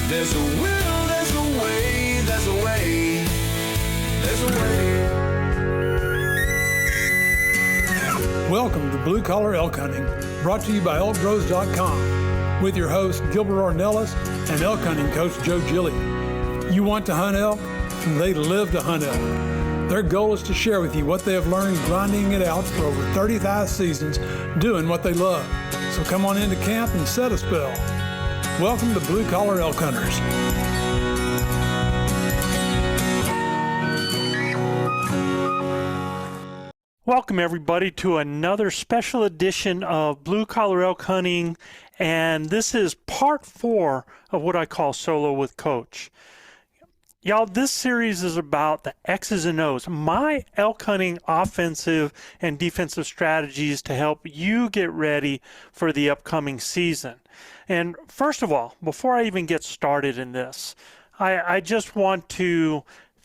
There's a will, there's a way, there's a way, there's a way. Welcome to Blue Collar Elk Hunting, brought to you by ElkBros.com, with your host Gilbert Ornelas and elk hunting coach Joe Gillia. You want to hunt elk, and they live to hunt elk. Their goal is to share with you what they have learned grinding it out for over 35 seasons, doing what they love. So come on into camp and set a spell. Welcome to Blue Collar Elk Hunters. Welcome everybody to another special edition of Blue Collar Elk Hunting, and this is part 4 of what I call Solo with Coach. Y'all, this series is about the X's and O's, my elk hunting offensive and defensive strategies to help you get ready for the upcoming season. And first of all, before I even get started in this, I just want to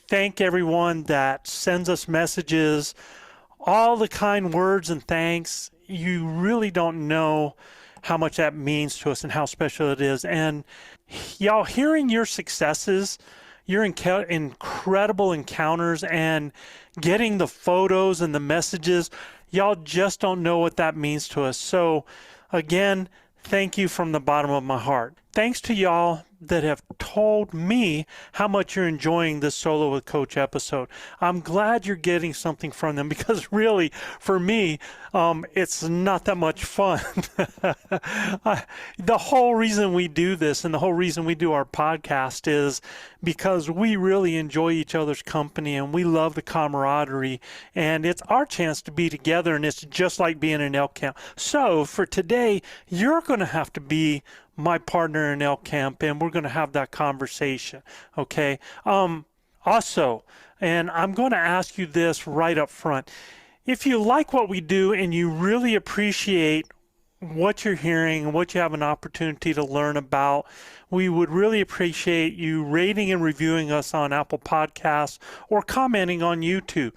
thank everyone that sends us messages, all the kind words and thanks. You really don't know how much that means to us and how special it is. And y'all, hearing your successes, your incredible encounters, and getting the photos and the messages, y'all just don't know what that means to us. So again, thank you from the bottom of my heart. Thanks to y'all that have told me how much you're enjoying this Solo with Coach episode. I'm glad you're getting something from them, because really, for me, it's not that much fun. The whole reason we do this and the whole reason we do our podcast is because we really enjoy each other's company and we love the camaraderie, and it's our chance to be together, and it's just like being in elk camp. So for today, you're going to have to be my partner in elk camp, and we're going to have that conversation, okay? Also, and I'm going to ask you this right up front, if you like what we do and you really appreciate what you're hearing and what you have an opportunity to learn about, we would really appreciate you rating and reviewing us on Apple Podcasts or commenting on YouTube.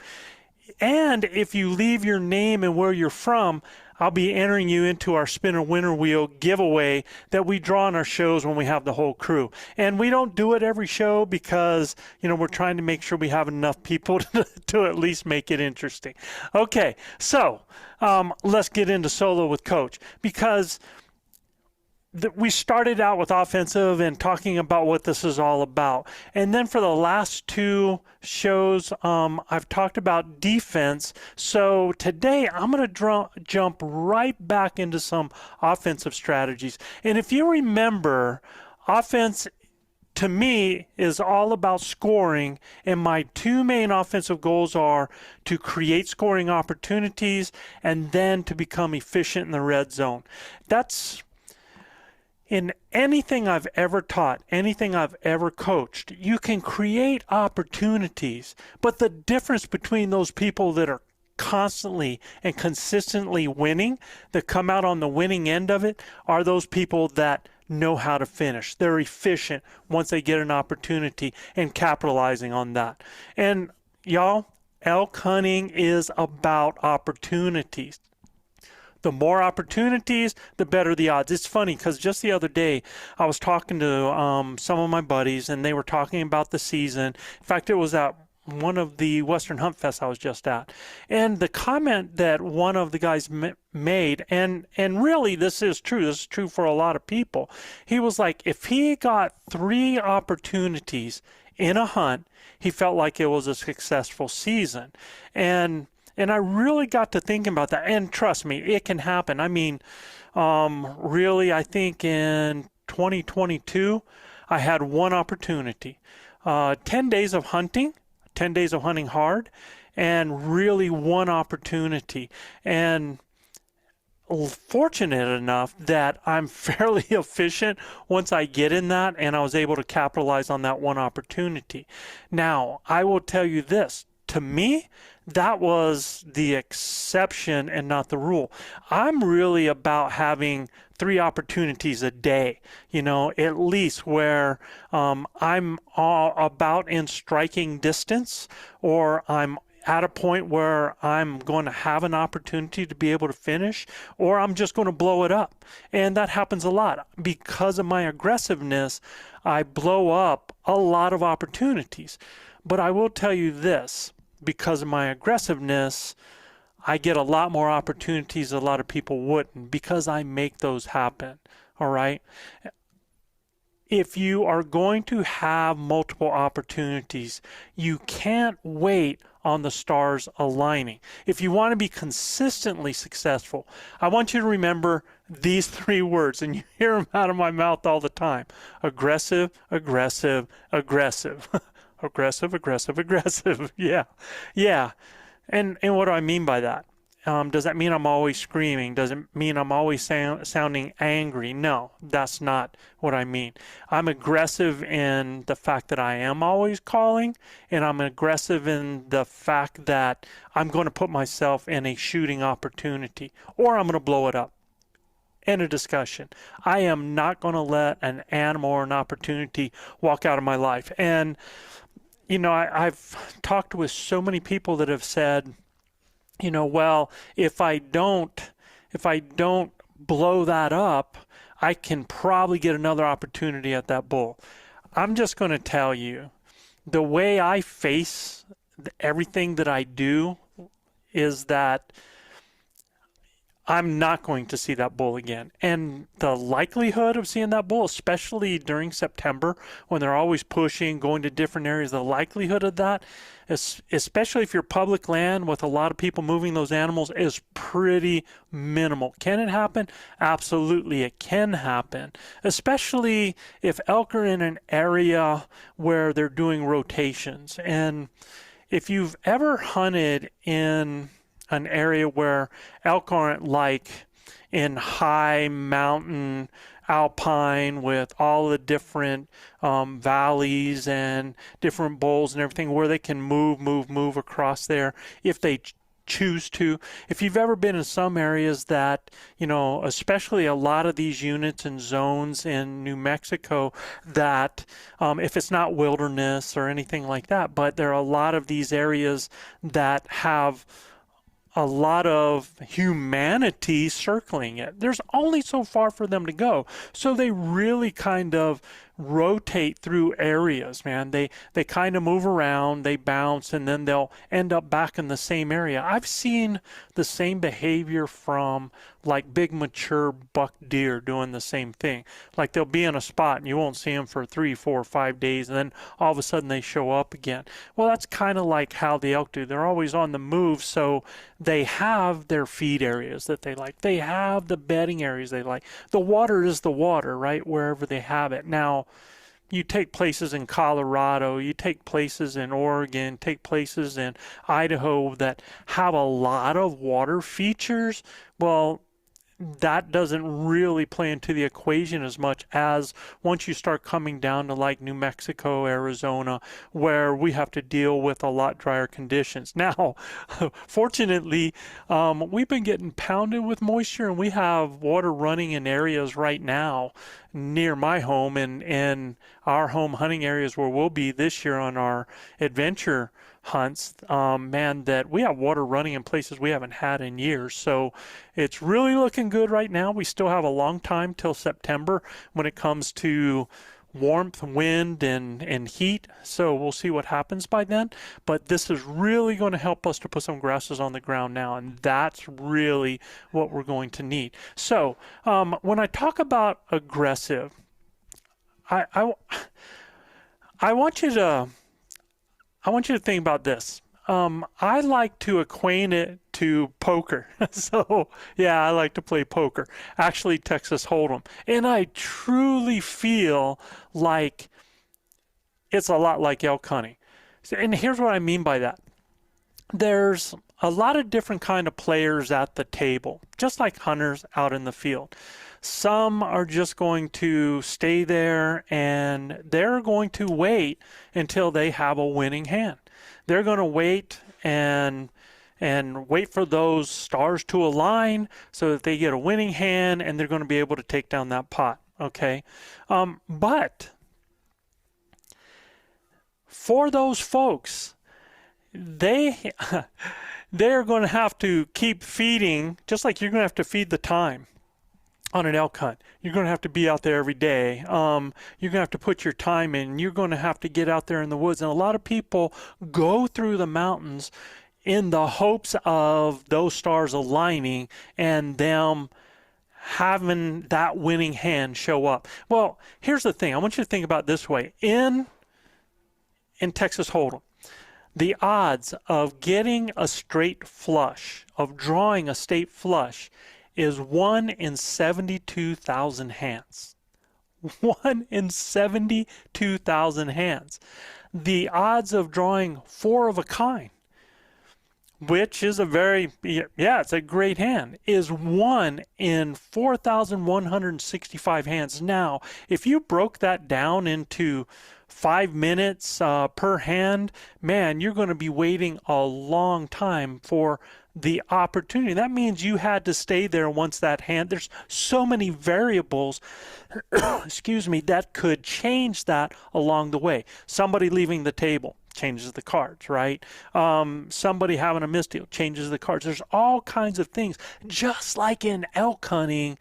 And if you leave your name and where you're from, I'll be entering you into our Spinner Winner Wheel giveaway that we draw on our shows when we have the whole crew. And we don't do it every show because, you know, we're trying to make sure we have enough people to at least make it interesting. Okay, so let's get into Solo with Coach, because we started out with offensive and talking about what this is all about. And then for the last 2 shows, I've talked about defense. So today I'm going to jump right back into some offensive strategies. And if you remember, offense to me is all about scoring, and my 2 main offensive goals are to create scoring opportunities and then to become efficient in the red zone. That's in anything I've ever taught, anything I've ever coached, you can create opportunities, but the difference between those people that are constantly and consistently winning, that come out on the winning end of it, are those people that know how to finish. They're efficient once they get an opportunity and capitalizing on that. And y'all, elk hunting is about opportunities. The more opportunities, the better the odds. It's funny because just the other day, I was talking to some of my buddies, and they were talking about the season. In fact, it was at one of the Western Hunt Fests I was just at. And the comment that one of the guys made, and really this is true for a lot of people. He was like, if he got 3 opportunities in a hunt, he felt like it was a successful season. And I really got to thinking about that. And trust me, it can happen. I mean, really, I think in 2022, I had 1 opportunity. 10 days of hunting, 10 days of hunting hard, and really 1 opportunity. And fortunate enough that I'm fairly efficient once I get in that, and I was able to capitalize on that 1 opportunity. Now, I will tell you this. To me, that was the exception and not the rule. I'm really about having 3 opportunities a day, you know, at least, where I'm about in striking distance, or I'm at a point where I'm going to have an opportunity to be able to finish, or I'm just going to blow it up. And that happens a lot. Because of my aggressiveness, I blow up a lot of opportunities. But I will tell you this, because of my aggressiveness, I get a lot more opportunities a lot of people wouldn't, because I make those happen. All right? If you are going to have multiple opportunities, you can't wait on the stars aligning. If you want to be consistently successful, I want you to remember these 3 words, and you hear them out of my mouth all the time. Aggressive, aggressive, aggressive. Aggressive, aggressive, aggressive. Yeah. And what do I mean by that? Does that mean I'm always screaming? Does it mean I'm always sounding angry? No, that's not what I mean. I'm aggressive in the fact that I am always calling, and I'm aggressive in the fact that I'm going to put myself in a shooting opportunity, or I'm going to blow it up. End of discussion. I am not going to let an animal or an opportunity walk out of my life. And, you know, I've talked with so many people that have said, you know, well, if I don't blow that up, I can probably get another opportunity at that bull. I'm just going to tell you, the way I face everything that I do is that I'm not going to see that bull again. And the likelihood of seeing that bull, especially during September when they're always pushing, going to different areas, the likelihood of that, especially if you're public land with a lot of people moving those animals, is pretty minimal. Can it happen? Absolutely, it can happen, especially if elk are in an area where they're doing rotations. And if you've ever hunted in an area where elk aren't like in high mountain alpine with all the different valleys and different bowls and everything, where they can move across there if they choose to. If you've ever been in some areas that, you know, especially a lot of these units and zones in New Mexico, that if it's not wilderness or anything like that, but there are a lot of these areas that have a lot of humanity circling it. There's only so far for them to go. So they really kind of rotate through areas, man. They kind of move around, they bounce, and then they'll end up back in the same area. I've seen the same behavior from like big mature buck deer doing the same thing. Like they'll be in a spot and you won't see them for 3, 4, 5 days, and then all of a sudden they show up again. Well, that's kind of like how the elk do. They're always on the move, so they have their feed areas that they like. They have the bedding areas they like. The water is the water, right, wherever they have it. Now, you take places in Colorado, you take places in Oregon, take places in Idaho that have a lot of water features. Well, that doesn't really play into the equation as much as once you start coming down to like New Mexico, Arizona, where we have to deal with a lot drier conditions. Now, fortunately, we've been getting pounded with moisture, and we have water running in areas right now near my home and in our home hunting areas where we'll be this year on our adventure hunts, man, that we have water running in places we haven't had in years. So it's really looking good right now. We still have a long time till September when it comes to warmth, wind, and heat. So we'll see what happens by then. But this is really going to help us to put some grasses on the ground now, and that's really what we're going to need. So when I talk about aggressive, I want you to think about this. I like to equate it to poker. So, yeah, I like to play poker. Actually, Texas Hold'em. And I truly feel like it's a lot like elk hunting. And here's what I mean by that. There's a lot of different kind of players at the table, just like hunters out in the field. Some are just going to stay there and they're going to wait until they have a winning hand. They're going to wait and wait for those stars to align so that they get a winning hand, and they're going to be able to take down that pot. Okay, but for those folks, they they're going to have to keep feeding, just like you're going to have to feed the time on an elk hunt. You're going to have to be out there every day. You're going to have to put your time in. You're going to have to get out there in the woods. And a lot of people go through the mountains in the hopes of those stars aligning and them having that winning hand show up. Well, here's the thing. I want you to think about it this way. In Texas Hold'em, the odds of getting a straight flush, of drawing a straight flush, is 1 in 72,000 hands. 1 in 72,000 hands. The odds of drawing 4 of a kind, which is it's a great hand, is 1 in 4,165 hands. Now, if you broke that down into 5 minutes per hand, man, you're going to be waiting a long time for the opportunity. That means you had to stay there once that hand. There's so many variables, excuse me, that could change that along the way. Somebody leaving the table changes the cards, right? Somebody having a misdeal changes the cards. There's all kinds of things. Just like in elk hunting,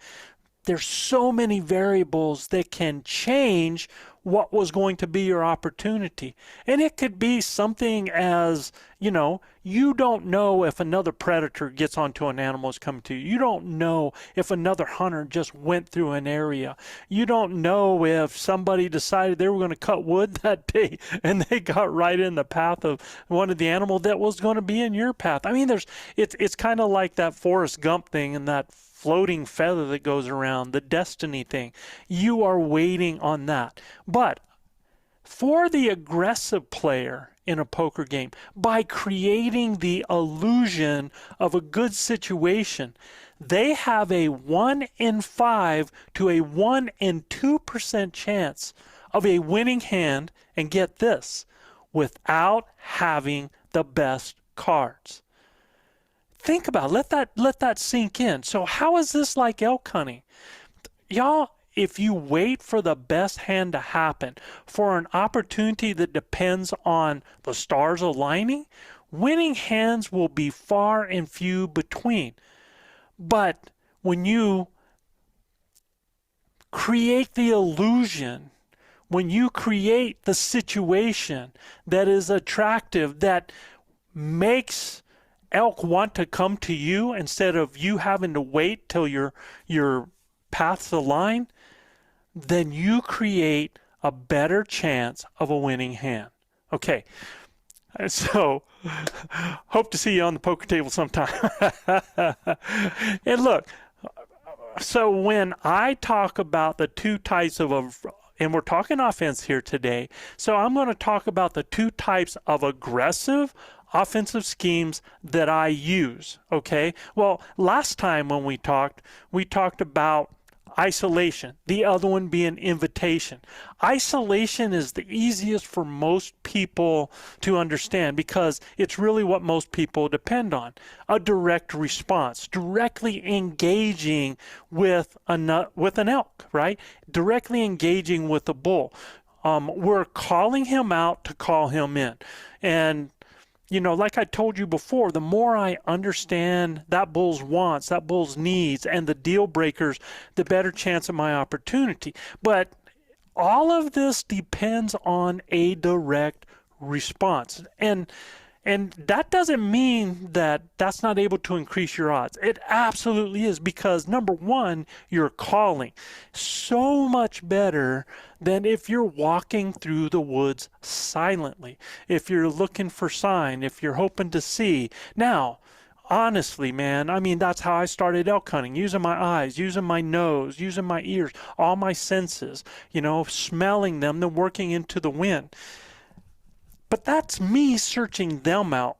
there's so many variables that can change what was going to be your opportunity. And it could be something as, you don't know if another predator gets onto an animal that's coming to you. You don't know if another hunter just went through an area. You don't know if somebody decided they were going to cut wood that day and they got right in the path of one of the animal that was going to be in your path. I mean, it's kind of like that Forrest Gump thing and that floating feather that goes around, the destiny thing. You are waiting on that. But for the aggressive player in a poker game, by creating the illusion of a good situation, they have a 1 in 5 to a 1 in 2% chance of a winning hand, and get this, without having the best cards. Think about it. Let that sink in. So how is this like elk hunting? Y'all, if you wait for the best hand to happen, for an opportunity that depends on the stars aligning, winning hands will be far and few between. But when you create the illusion, when you create the situation that is attractive, that makes elk want to come to you instead of you having to wait till your paths align, then you create a better chance of a winning hand. Okay, so hope to see you on the poker table sometime. And look, so when I talk about the 2 types of and we're talking offense here today, so I'm going to talk about the 2 types of aggressive offensive schemes that I use, okay? Well, last time when we talked about isolation, the other one being invitation. Isolation is the easiest for most people to understand because it's really what most people depend on. A direct response, directly engaging with an elk, right? Directly engaging with a bull. We're calling him out to call him in. And like I told you before, the more I understand that bull's wants, that bull's needs, and the deal breakers, the better chance of my opportunity. But all of this depends on a direct response. And that doesn't mean that that's not able to increase your odds. It absolutely is, because number one, you're calling so much better than if you're walking through the woods silently, if you're looking for sign, if you're hoping to see. Now, honestly, man, I mean, that's how I started elk hunting, using my eyes, using my nose, using my ears, all my senses, smelling them, then working into the wind. But that's me searching them out.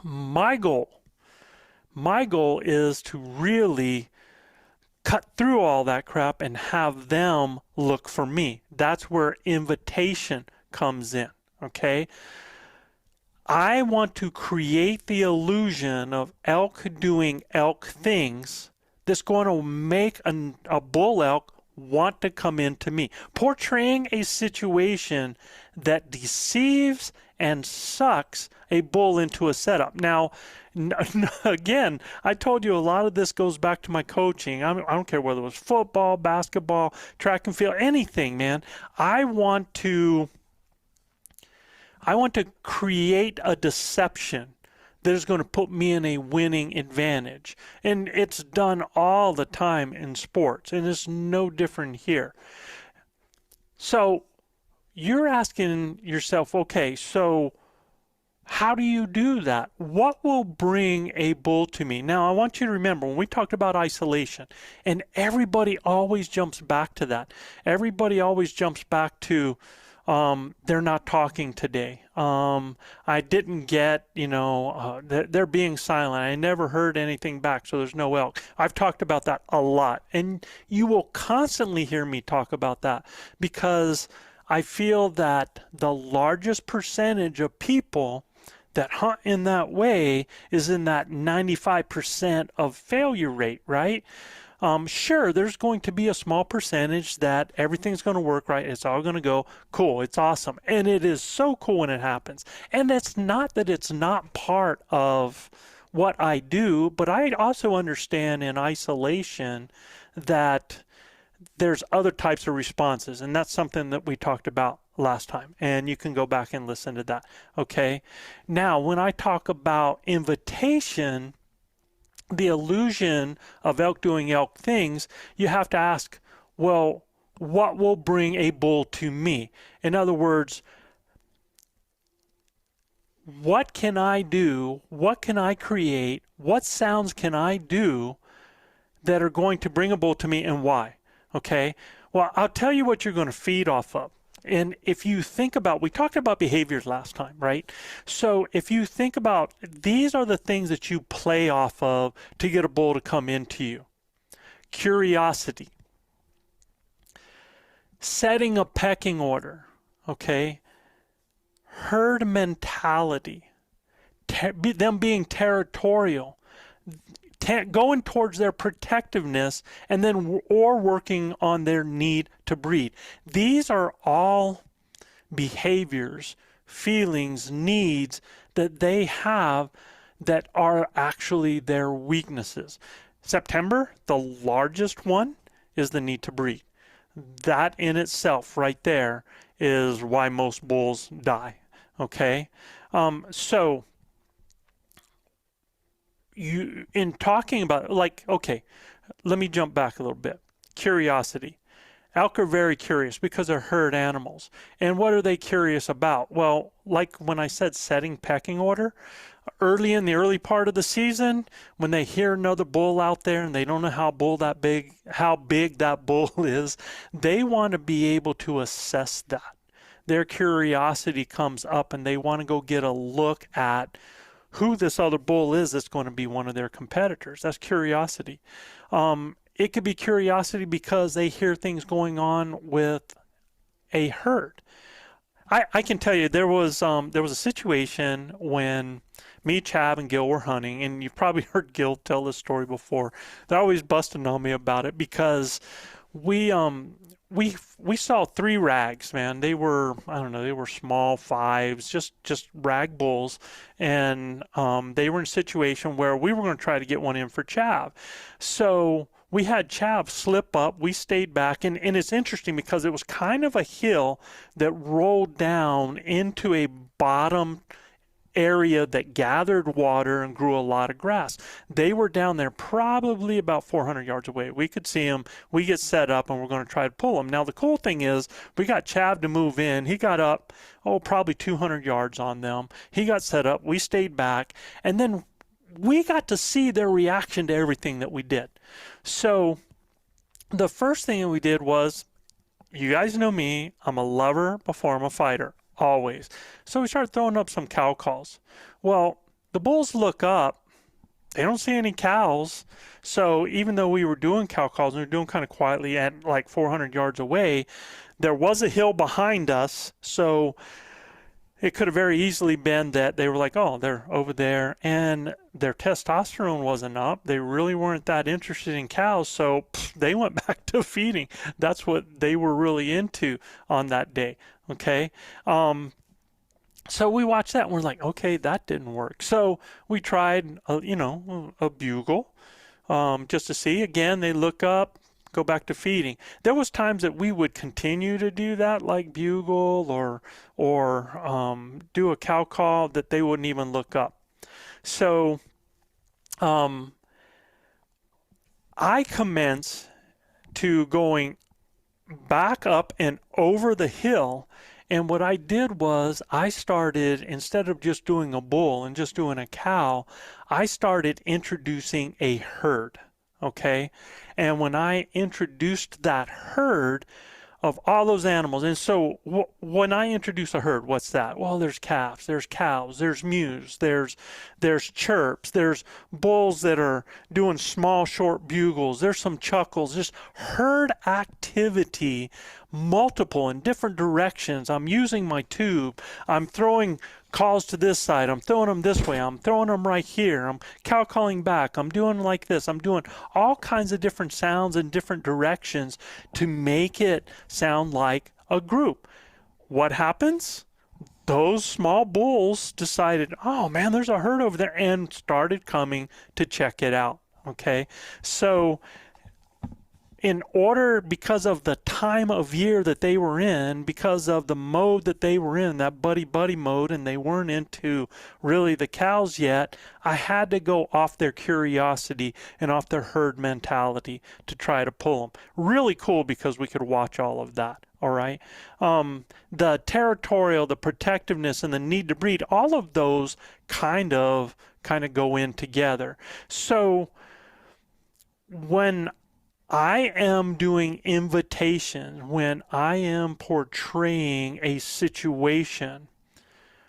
My goal is to really cut through all that crap and have them look for me. That's where invitation comes in, okay? I want to create the illusion of elk doing elk things that's going to make a bull elk want to come into me, portraying a situation that deceives and sucks a bull into a setup. Now, again, I told you a lot of this goes back to my coaching. I don't care whether it was football, basketball, track and field, anything, man. I want to create a deception that is going to put me in a winning advantage. And it's done all the time in sports, and it's no different here. So you're asking yourself, okay, so how do you do that? What will bring a bull to me? Now, I want you to remember when we talked about isolation, and everybody always jumps back to that. Everybody always jumps back to they're not talking today. I didn't get, they're being silent. I never heard anything back, so there's no elk. I've talked about that a lot, and you will constantly hear me talk about that because I feel that the largest percentage of people that hunt in that way is in that 95% of failure rate, right? Sure, there's going to be a small percentage that everything's going to work right. It's all going to go cool. It's awesome. And it is so cool when it happens. And it's not that it's not part of what I do, but I also understand in isolation that there's other types of responses. And that's something that we talked about last time. And you can go back and listen to that. Okay. Now, when I talk about invitation, the illusion of elk doing elk things, you have to ask, well, what will bring a bull to me? In other words, what can I do? What can I create? What sounds can I do that are going to bring a bull to me, and why? Okay? Well, I'll tell you what you're going to feed off of. And if you think about, we talked about behaviors last time, right? So if you think about, these are the things that you play off of to get a bull to come into you. Curiosity. Setting a pecking order, okay? Herd mentality. Them being territorial. Going towards their protectiveness, and then or working on their need to breed. These are all behaviors, feelings, needs that they have that are actually their weaknesses. September, the largest one is the need to breed. That in itself right there is why most bulls die. Okay? So you, in talking about, like, okay, let me jump back a little bit. Curiosity. Elk are very curious because they're herd animals. And what are they curious about? Well, like when I said setting pecking order, in the early part of the season, when they hear another bull out there and they don't know how big that bull is, they want to be able to assess that. Their curiosity comes up and they want to go get a look at who this other bull is that's going to be one of their competitors. That's curiosity. It could be curiosity because they hear things going with a herd. I can tell you there was a situation when me, Chav, and Gil were hunting, and you've probably heard Gil tell this story before. They're always busting on me about it because we saw 3 rags, man. They were, I don't know, they were small 5s, just rag bulls, and they were in a situation where we were going to try to get one in for Chav. So we had Chav slip up. We stayed back, and it's interesting because it was kind of a hill that rolled down into a bottom area that gathered water and grew a lot of grass. They were down there probably about 400 yards away. We could see them. We get set up and we're going to try to pull them. Now the cool thing is we got Chav to move in. He got up, probably 200 yards on them. He got set up. We stayed back, and then we got to see their reaction to everything that we did. So the first thing that we did was, you guys know me, I'm a lover before I'm a fighter. Always. So we started throwing up some cow calls. Well, the bulls look up. They don't see any cows. So even though we were doing cow calls and we were doing kind of quietly at like 400 yards away, there was a hill behind us. So it could have very easily been that they were like, oh, they're over there, and their testosterone wasn't up. They really weren't that interested in cows, so they went back to feeding. That's what they were really into on that day, okay? So we watched that, and we're like, okay, that didn't work. So we tried, a bugle, just to see. Again, they look up, go back to feeding. There was times that we would continue to do that, like bugle or do a cow call, that they wouldn't even look up. So I commence to going back up and over the hill. And what I did was I started, instead of just doing a bull and just doing a cow, I started introducing a herd, okay? And when I introduced that herd of all those animals, and so when I introduce a herd, what's that? Well, there's calves, there's cows, there's mews, there's chirps, there's bulls that are doing small, short bugles, there's some chuckles, just herd activity, multiple in different directions. I'm using my tube. I'm throwing calls to this side. I'm throwing them this way. I'm throwing them right here. I'm cow calling back. I'm doing like this. I'm doing all kinds of different sounds in different directions to make it sound like a group. What happens? Those small bulls decided, oh man, there's a herd over there, and started coming to check it out. Okay, so in order, because of the time of year that they were in, because of the mode that they were in, that buddy mode, and they weren't into really the cows yet, I had to go off their curiosity and off their herd mentality to try to pull them. Really cool, because we could watch all of that. All right. The territorial, the protectiveness, and the need to breed, all of those kind of go in together. So when I am doing invitation, when I am portraying a situation,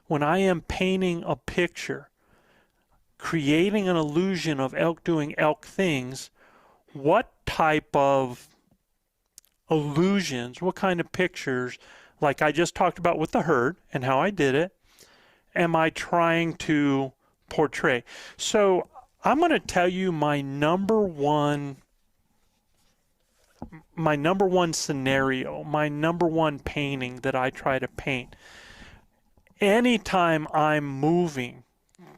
when I am painting a picture, creating an illusion of elk doing elk things, what type of illusions, what kind of pictures, like I just talked about with the herd and how I did it, am I trying to portray? So I'm going to tell you my number one scenario, my number one painting that I try to paint. Anytime I'm moving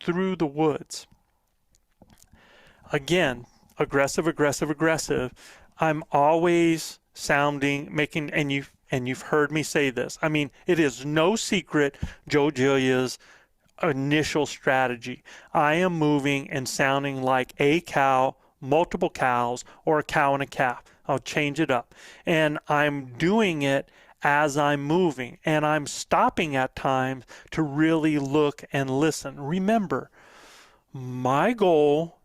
through the woods, again, aggressive, I'm always sounding, making, and you've heard me say this. I mean, it is no secret Joe Gillia's initial strategy. I am moving and sounding like a cow, multiple cows, or a cow and a calf. I'll change it up. And I'm doing it as I'm moving. And I'm stopping at times to really look and listen. Remember, my goal,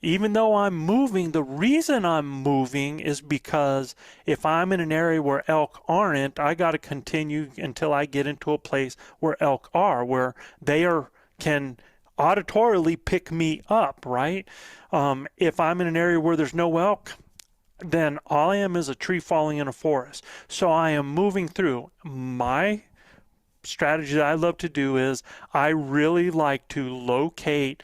even though I'm moving, the reason I'm moving is because if I'm in an area where elk aren't, I got to continue until I get into a place where elk are, where they can auditorily pick me up, right? If I'm in an area where there's no elk, then all I am is a tree falling in a forest. So I am moving through. My strategy that I love to do is I really like to locate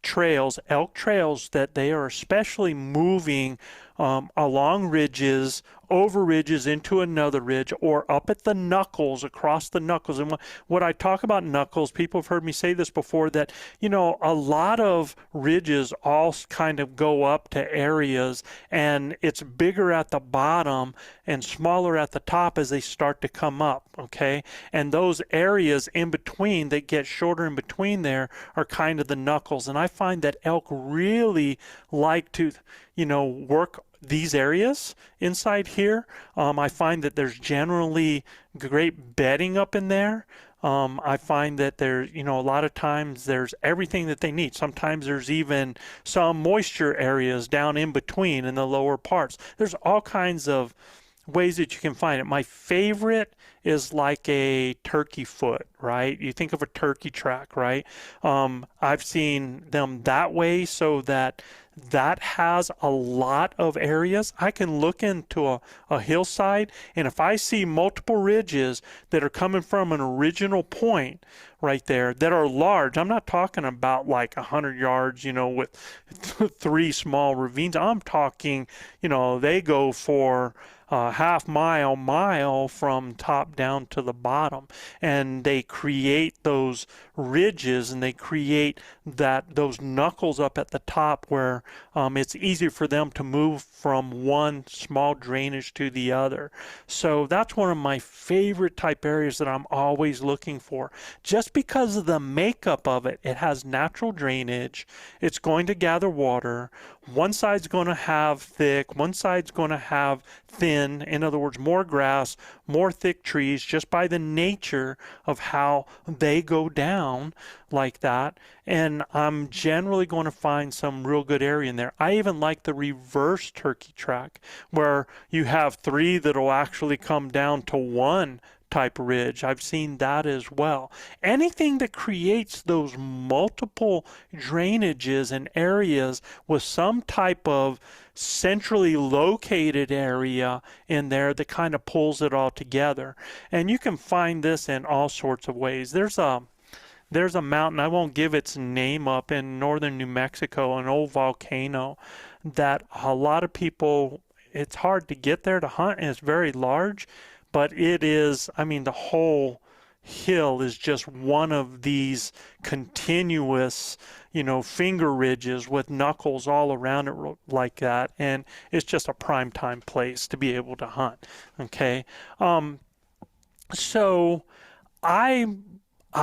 trails, elk trails, that they are especially moving along ridges, over ridges into another ridge, or up at the knuckles, across the knuckles. And what I talk about knuckles, people have heard me say this before, that, a lot of ridges all kind of go up to areas, and it's bigger at the bottom and smaller at the top as they start to come up, okay? And those areas in between, that get shorter in between there, are kind of the knuckles. And I find that elk really like to, work these areas inside here. I find that there's generally great bedding up in there. I find that there, a lot of times there's everything that they need. Sometimes there's even some moisture areas down in between in the lower parts. There's all kinds of ways that you can find it. My favorite is like a turkey foot, right? You think of a turkey track, right? I've seen them that way, so that has a lot of areas. I can look into a hillside, and if I see multiple ridges that are coming from an original point right there that are large, I'm not talking about like 100 yards, with 3 small ravines. I'm talking, they go for half mile from top down to the bottom, and they create those ridges, and they create those knuckles up at the top where it's easier for them to move from one small drainage to the other. So that's one of my favorite type areas that I'm always looking for, just because of the makeup of it. It has natural drainage. It's going to gather water. One side's going to have thick, one side's going to have thin. In other words, more grass, more thick trees, just by the nature of how they go down like that. And I'm generally going to find some real good area in there. I even like the reverse turkey track, where you have 3 that'll actually come down to 1 type ridge. I've seen that as well. Anything that creates those multiple drainages and areas with some type of centrally located area in there that kind of pulls it all together. And you can find this in all sorts of ways. There's a mountain, I won't give its name, up in northern New Mexico, an old volcano that a lot of people, it's hard to get there to hunt, and it's very large, but it is, the whole hill is just one of these continuous, finger ridges with knuckles all around it like that, and it's just a prime time place to be able to hunt. Okay, so I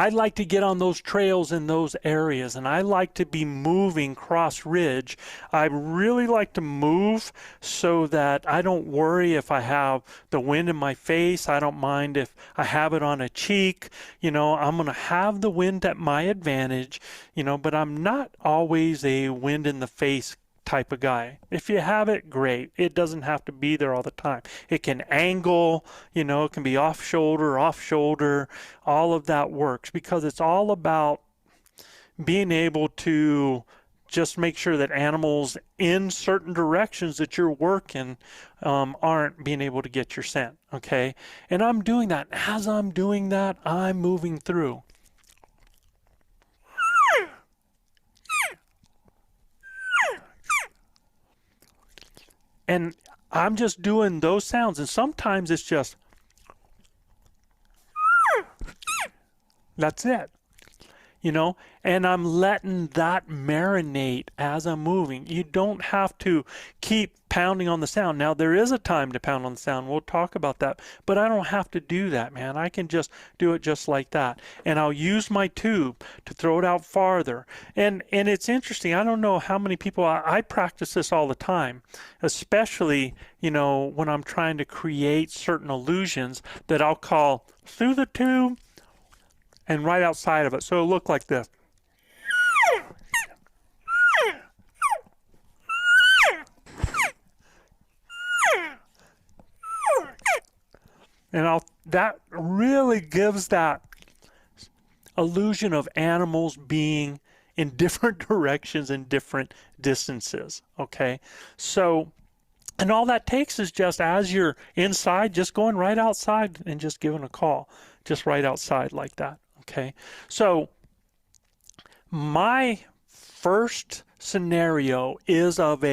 like to get on those trails in those areas, and I like to be moving cross ridge. I really like to move so that I don't worry if I have the wind in my face. I don't mind if I have it on a cheek. I'm going to have the wind at my advantage, but I'm not always a wind in the face type of guy. If you have it, great. It doesn't have to be there all the time. It can angle, it can be off shoulder, all of that works, because it's all about being able to just make sure that animals in certain directions that you're working aren't being able to get your scent. Okay, and I'm doing that. As I'm doing that, I'm moving through. And I'm just doing those sounds, and sometimes it's just, that's it, and I'm letting that marinate as I'm moving. You don't have to keep pounding on the sound. Now, there is a time to pound on the sound. We'll talk about that, but I don't have to do that, man. I can just do it just like that, and I'll use my tube to throw it out farther. And it's interesting. I don't know how many people, I practice this all the time, especially, when I'm trying to create certain illusions that I'll call through the tube and right outside of it. So it'll look like this. And that really gives that illusion of animals being in different directions and different distances. Okay, so, and all that takes is just, as you're inside, just going right outside and just giving a call, just right outside like that. Okay, so my first scenario is of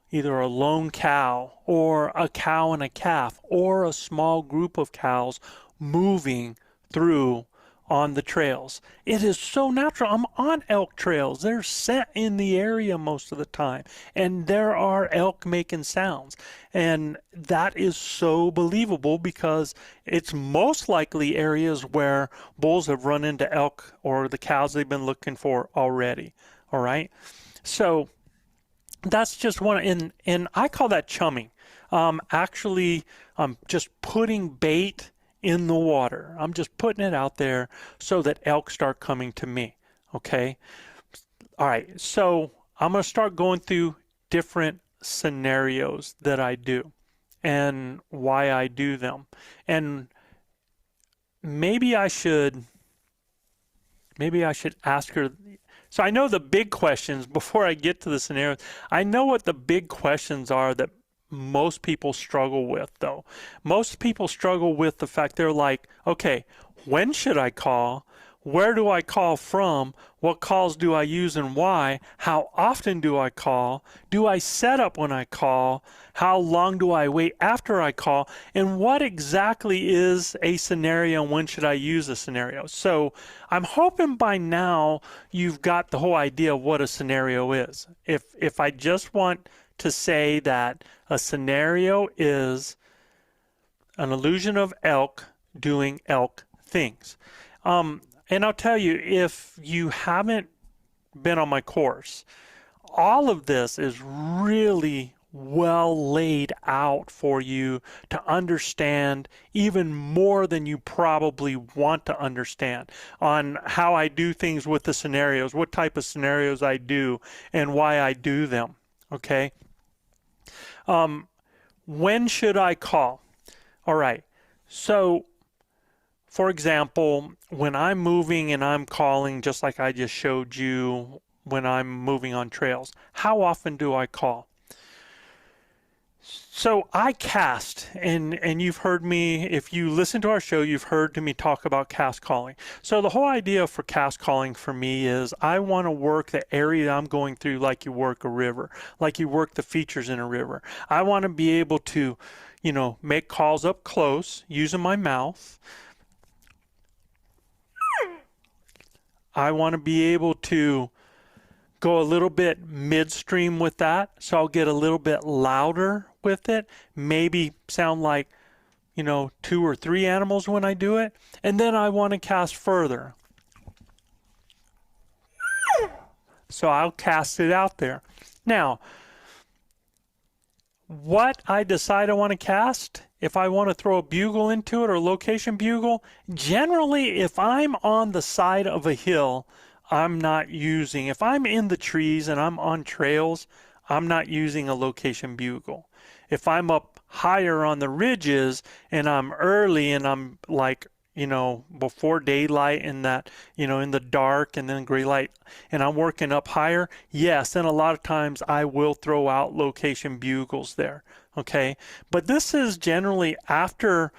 either a lone cow or a cow and a calf or a small group of cows moving through on the trails. It is so natural. I'm on elk trails. They're set in the area most of the time, and there are elk making sounds, and that is so believable because it's most likely areas where bulls have run into elk or the cows they've been looking for already. All right, so that's just one, and I call that chumming. Actually, I'm just putting bait in the water. I'm just putting it out there so that elk start coming to me. Okay. All right. So I'm going to start going through different scenarios that I do. and why I do them. And maybe I should ask her. So I know the big questions before I get to the scenario. I know what the big questions are that most people struggle with, though. Most people struggle with the fact they're like, okay, when should I call? Where do I call from? What calls do I use and why? How often do I call? Do I set up when I call? How long do I wait after I call? And what exactly is a scenario and when should I use a scenario? So I'm hoping by now you've got the whole idea of what a scenario is. If I just want to say that a scenario is an illusion of elk doing elk things. And I'll tell you, if you haven't been on my course, all of this is really well laid out for you to understand even more than you probably want to understand on how I do things with the scenarios, what type of scenarios I do, and why I do them. Okay? When should I call? All right. So, for example, when I'm moving and I'm calling, just like I just showed you when I'm moving on trails, how often do I call? So I cast, and you've heard me, if you listen to our show, you've heard me talk about cast calling. So the whole idea for cast calling for me is I want to work the area I'm going through like you work a river, like you work the features in a river. I want to be able to, make calls up close using my mouth. I want to be able to go a little bit midstream with that, so I'll get a little bit louder with it, maybe sound like, 2 or 3 animals when I do it, and then I want to cast further. So I'll cast it out there. Now, what I decide I want to cast, if I want to throw a bugle into it or location bugle, generally if I'm on the side of a hill, I'm not using, if I'm in the trees and I'm on trails, I'm not using a location bugle. If I'm up higher on the ridges and I'm early and I'm like, before daylight and that, in the dark and then gray light, and I'm working up higher, yes, and a lot of times I will throw out location bugles there, okay? But this is generally after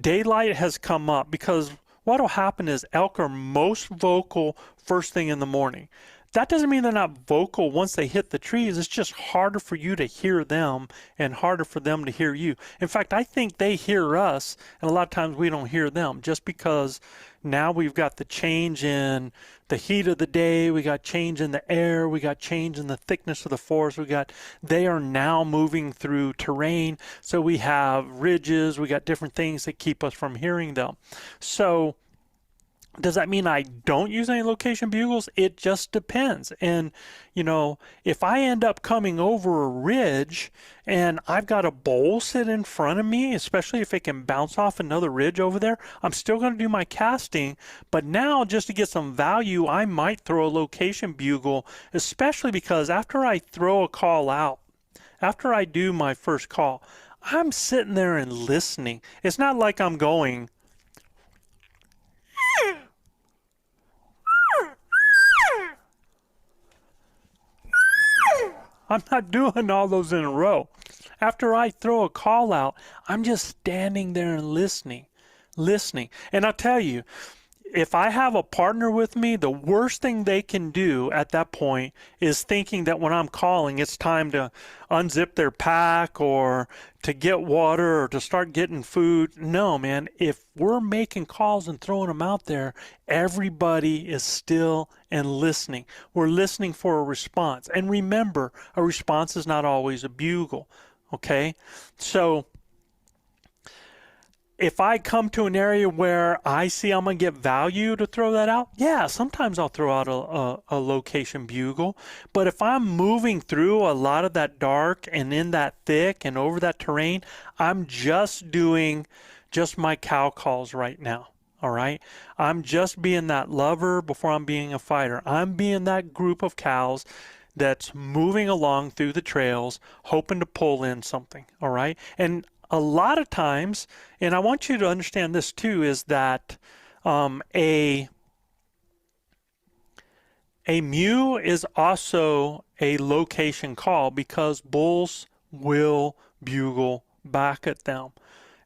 daylight has come up, because what will happen is elk are most vocal first thing in the morning. That doesn't mean they're not vocal once they hit the trees. It's just harder for you to hear them and harder for them to hear you. In fact, I think they hear us, and a lot of times we don't hear them, just because now we've got the change in the heat of the day, we got change in the air, we got change in the thickness of the forest, they are now moving through terrain, so we have ridges, we got different things that keep us from hearing them. So does that mean I don't use any location bugles? It just depends. And, if I end up coming over a ridge and I've got a bowl sit in front of me, especially if it can bounce off another ridge over there, I'm still going to do my casting. But now, just to get some value, I might throw a location bugle, especially because after I throw a call out, after I do my first call, I'm sitting there and listening. It's not like I'm going, I'm not doing all those in a row. After I throw a call out, I'm just standing there and listening. And I'll tell you, if I have a partner with me, the worst thing they can do at that point is thinking that when I'm calling, it's time to unzip their pack or to get water or to start getting food. No, man, if we're making calls and throwing them out there, everybody is still and listening. We're listening for a response. And remember, a response is not always a bugle, okay? So if I come to an area where I see I'm going to get value to throw that out, yeah, sometimes I'll throw out a location bugle. But if I'm moving through a lot of that dark and in that thick and over that terrain, I'm just doing just my cow calls right now. All right. I'm just being that lover before I'm being a fighter. I'm being that group of cows that's moving along through the trails, hoping to pull in something. All right. And a lot of times, and I want you to understand this too, is that a mew is also a location call because bulls will bugle back at them.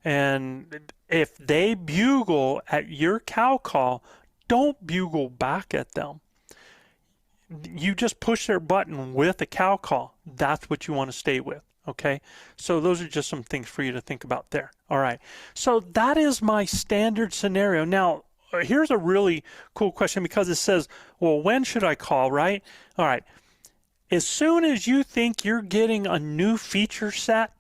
And if they bugle at your cow call, don't bugle back at them. You just push their button with a cow call. That's what you want to stay with. Okay, so those are just some things for you to think about there. All right, so that is my standard scenario. Now, here's a really cool question because it says, well, when should I call, right? All right, as soon as you think you're getting a new feature set,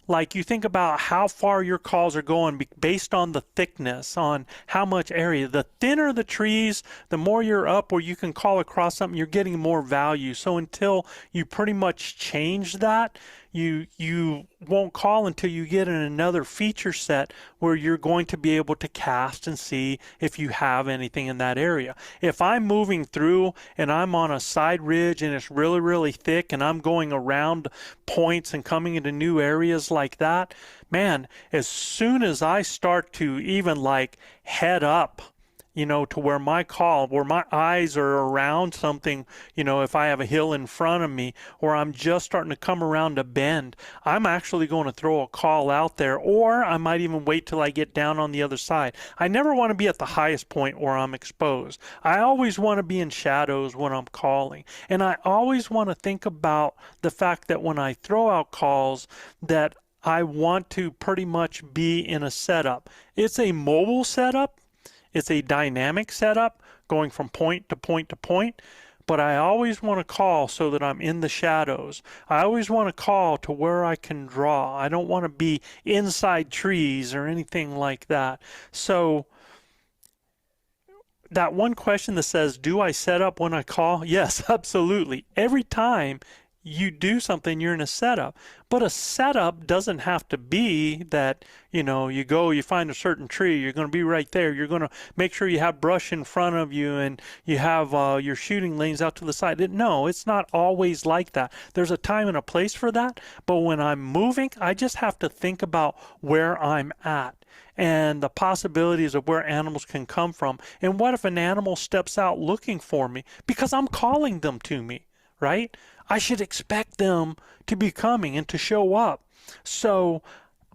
like you think about how far your calls are going based on the thickness, on how much area. The thinner the trees, the more you're up where you can call across something, you're getting more value. So until you pretty much change that, you won't call until you get in another feature set where you're going to be able to cast and see if you have anything in that area. If I'm moving through and I'm on a side ridge and it's really, really thick and I'm going around points and coming into new areas like that, man, as soon as I start to even like head up, to where my eyes are around something, if I have a hill in front of me or I'm just starting to come around a bend, I'm actually going to throw a call out there, or I might even wait till I get down on the other side. I never want to be at the highest point where I'm exposed. I always want to be in shadows when I'm calling. And I always want to think about the fact that when I throw out calls that I want to pretty much be in a setup. It's a mobile setup. It's a dynamic setup going from point to point to point, but I always want to call so that I'm in the shadows. I always want to call to where I can draw. I don't want to be inside trees or anything like that. So that one question that says, do I set up when I call? Yes, absolutely. Every time you do something, you're in a setup. But a setup doesn't have to be that, you go, you find a certain tree, you're going to be right there. You're going to make sure you have brush in front of you and you have your shooting lanes out to the side. No, it's not always like that. There's a time and a place for that. But when I'm moving, I just have to think about where I'm at and the possibilities of where animals can come from. And what if an animal steps out looking for me because I'm calling them to me, right? I should expect them to be coming and to show up. So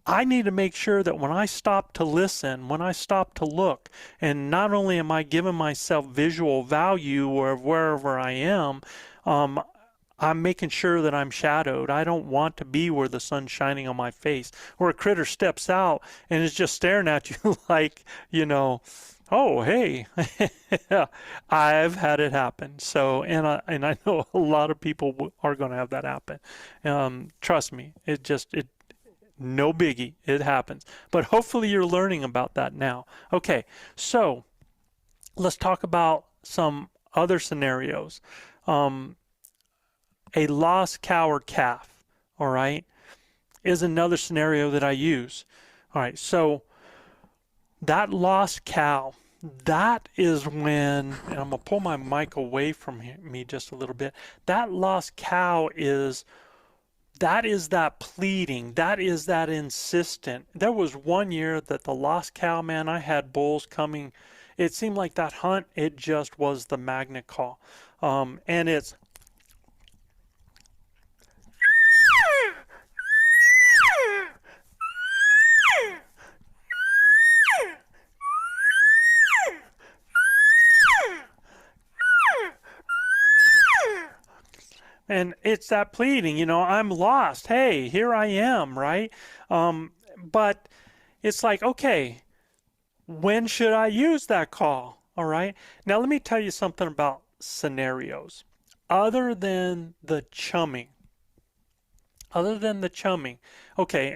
I need to make sure that when I stop to listen, when I stop to look, and not only am I giving myself visual value or wherever I am, I'm making sure that I'm shadowed. I don't want to be where the sun's shining on my face, where a critter steps out and is just staring at you like, oh, hey, I've had it happen. So, and I know a lot of people are going to have that happen. Trust me, no biggie. It happens. But hopefully you're learning about that now. Okay, so let's talk about some other scenarios. A lost cow or calf, all right, is another scenario that I use. All right, so that lost cow, that is when, and I'm going to pull my mic away from me just a little bit. That lost cow that pleading, that is that insistent. There was one year that the lost cow, man, I had bulls coming. It seemed like that hunt, it just was the magnet call. And it's and it's that pleading, I'm lost. Hey, here I am, right? But it's like, okay, when should I use that call? All right. Now, let me tell you something about scenarios. Other than the chumming, okay,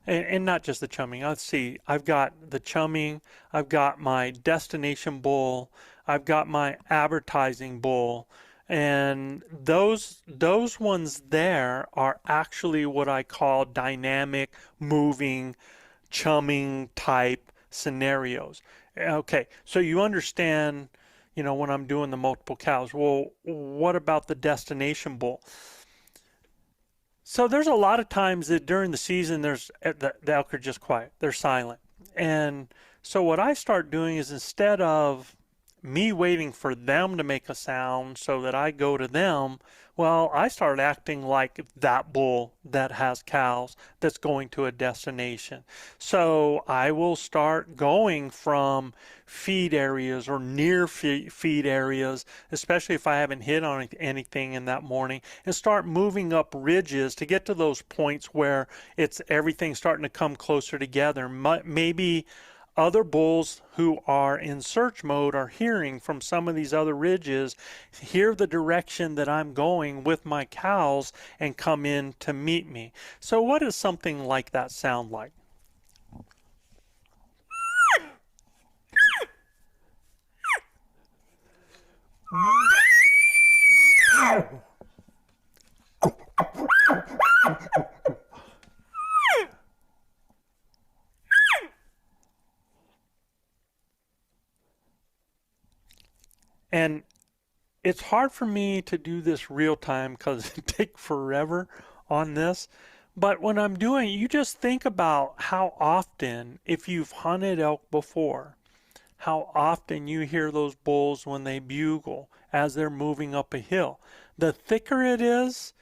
and not just the chumming. Let's see. I've got the chumming. I've got my destination bull. I've got my advertising bull. And those ones there are actually what I call dynamic, moving, chumming type scenarios. Okay, so you understand, when I'm doing the multiple cows. Well, what about the destination bull? So there's a lot of times that during the season, the elk are just quiet. They're silent. And so what I start doing is instead of me waiting for them to make a sound so that I go to them, well, I start acting like that bull that has cows that's going to a destination. So I will start going from feed areas or near feed areas, especially if I haven't hit on anything in that morning, and start moving up ridges to get to those points where it's everything starting to come closer together. Maybe other bulls who are in search mode are hearing from some of these other ridges, hear the direction that I'm going with my cows, and come in to meet me. So what does something like that sound like? And it's hard for me to do this real time because it takes forever on this. But when I'm doing it, you just think about how often, if you've hunted elk before, how often you hear those bulls when they bugle as they're moving up a hill. The thicker it is,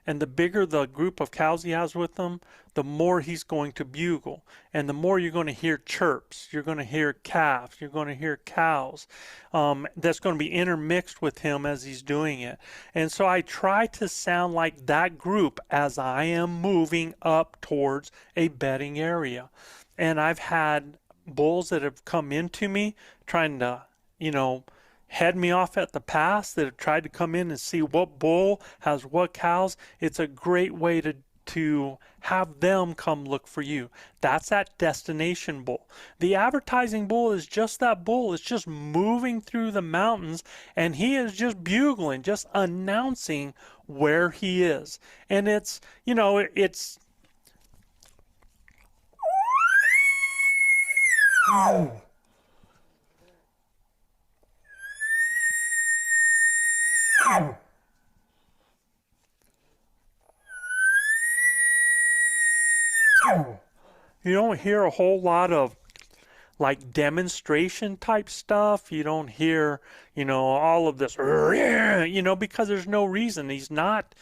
and the bigger the group of cows he has with them, the more he's going to bugle. And the more you're going to hear chirps, you're going to hear calves, you're going to hear cows. That's going to be intermixed with him as he's doing it. And so I try to sound like that group as I am moving up towards a bedding area. And I've had bulls that have come into me trying to, head me off at the pass, that have tried to come in and see what bull has what cows. It's a great way to have them come look for you. That's that destination bull. The advertising bull is just that bull. It's just moving through the mountains, and he is just bugling, just announcing where he is. And it's you don't hear a whole lot of like demonstration type stuff. You don't hear, all of this, because there's no reason. He's not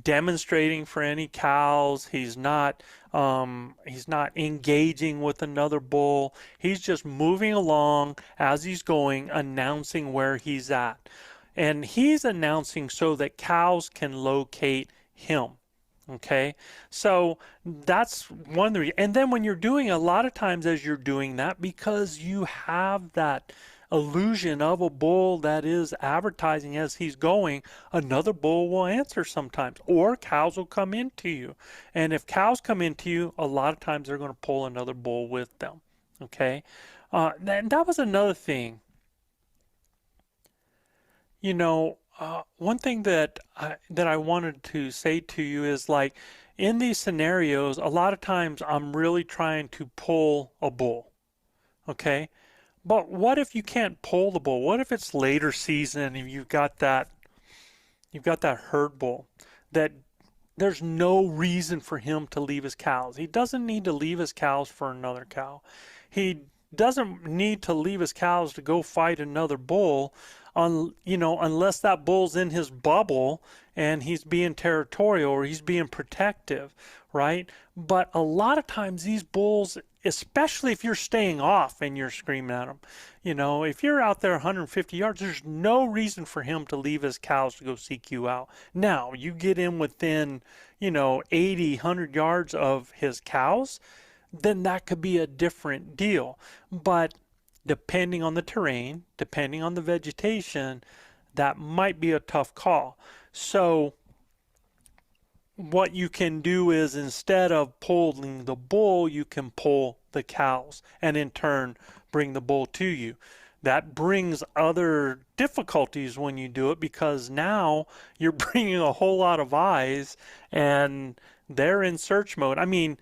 demonstrating for any cows. He's not engaging with another bull. He's just moving along as he's going, announcing where he's at. And he's announcing so that cows can locate him. Okay, so that's one of the reasons. And then when you're doing, a lot of times as you're doing that, because you have that illusion of a bull that is advertising as he's going, another bull will answer sometimes, or cows will come into you. And if cows come into you, a lot of times they're going to pull another bull with them. Okay, and that was another thing. One thing that I wanted to say to you is, like, in these scenarios, a lot of times I'm really trying to pull a bull, okay? But what if you can't pull the bull? What if it's later season and you've got that herd bull that there's no reason for him to leave his cows. He doesn't need to leave his cows for another cow. He doesn't need to leave his cows to go fight another bull, unless that bull's in his bubble and he's being territorial or he's being protective, right? But a lot of times these bulls, especially if you're staying off and you're screaming at them, if you're out there 150 yards, there's no reason for him to leave his cows to go seek you out. Now, you get in within, 80, 100 yards of his cows, then that could be a different deal. But depending on the terrain, depending on the vegetation, that might be a tough call. So what you can do is, instead of pulling the bull, you can pull the cows and in turn bring the bull to you. That brings other difficulties when you do it, because now you're bringing a whole lot of eyes and they're in search mode. I mean,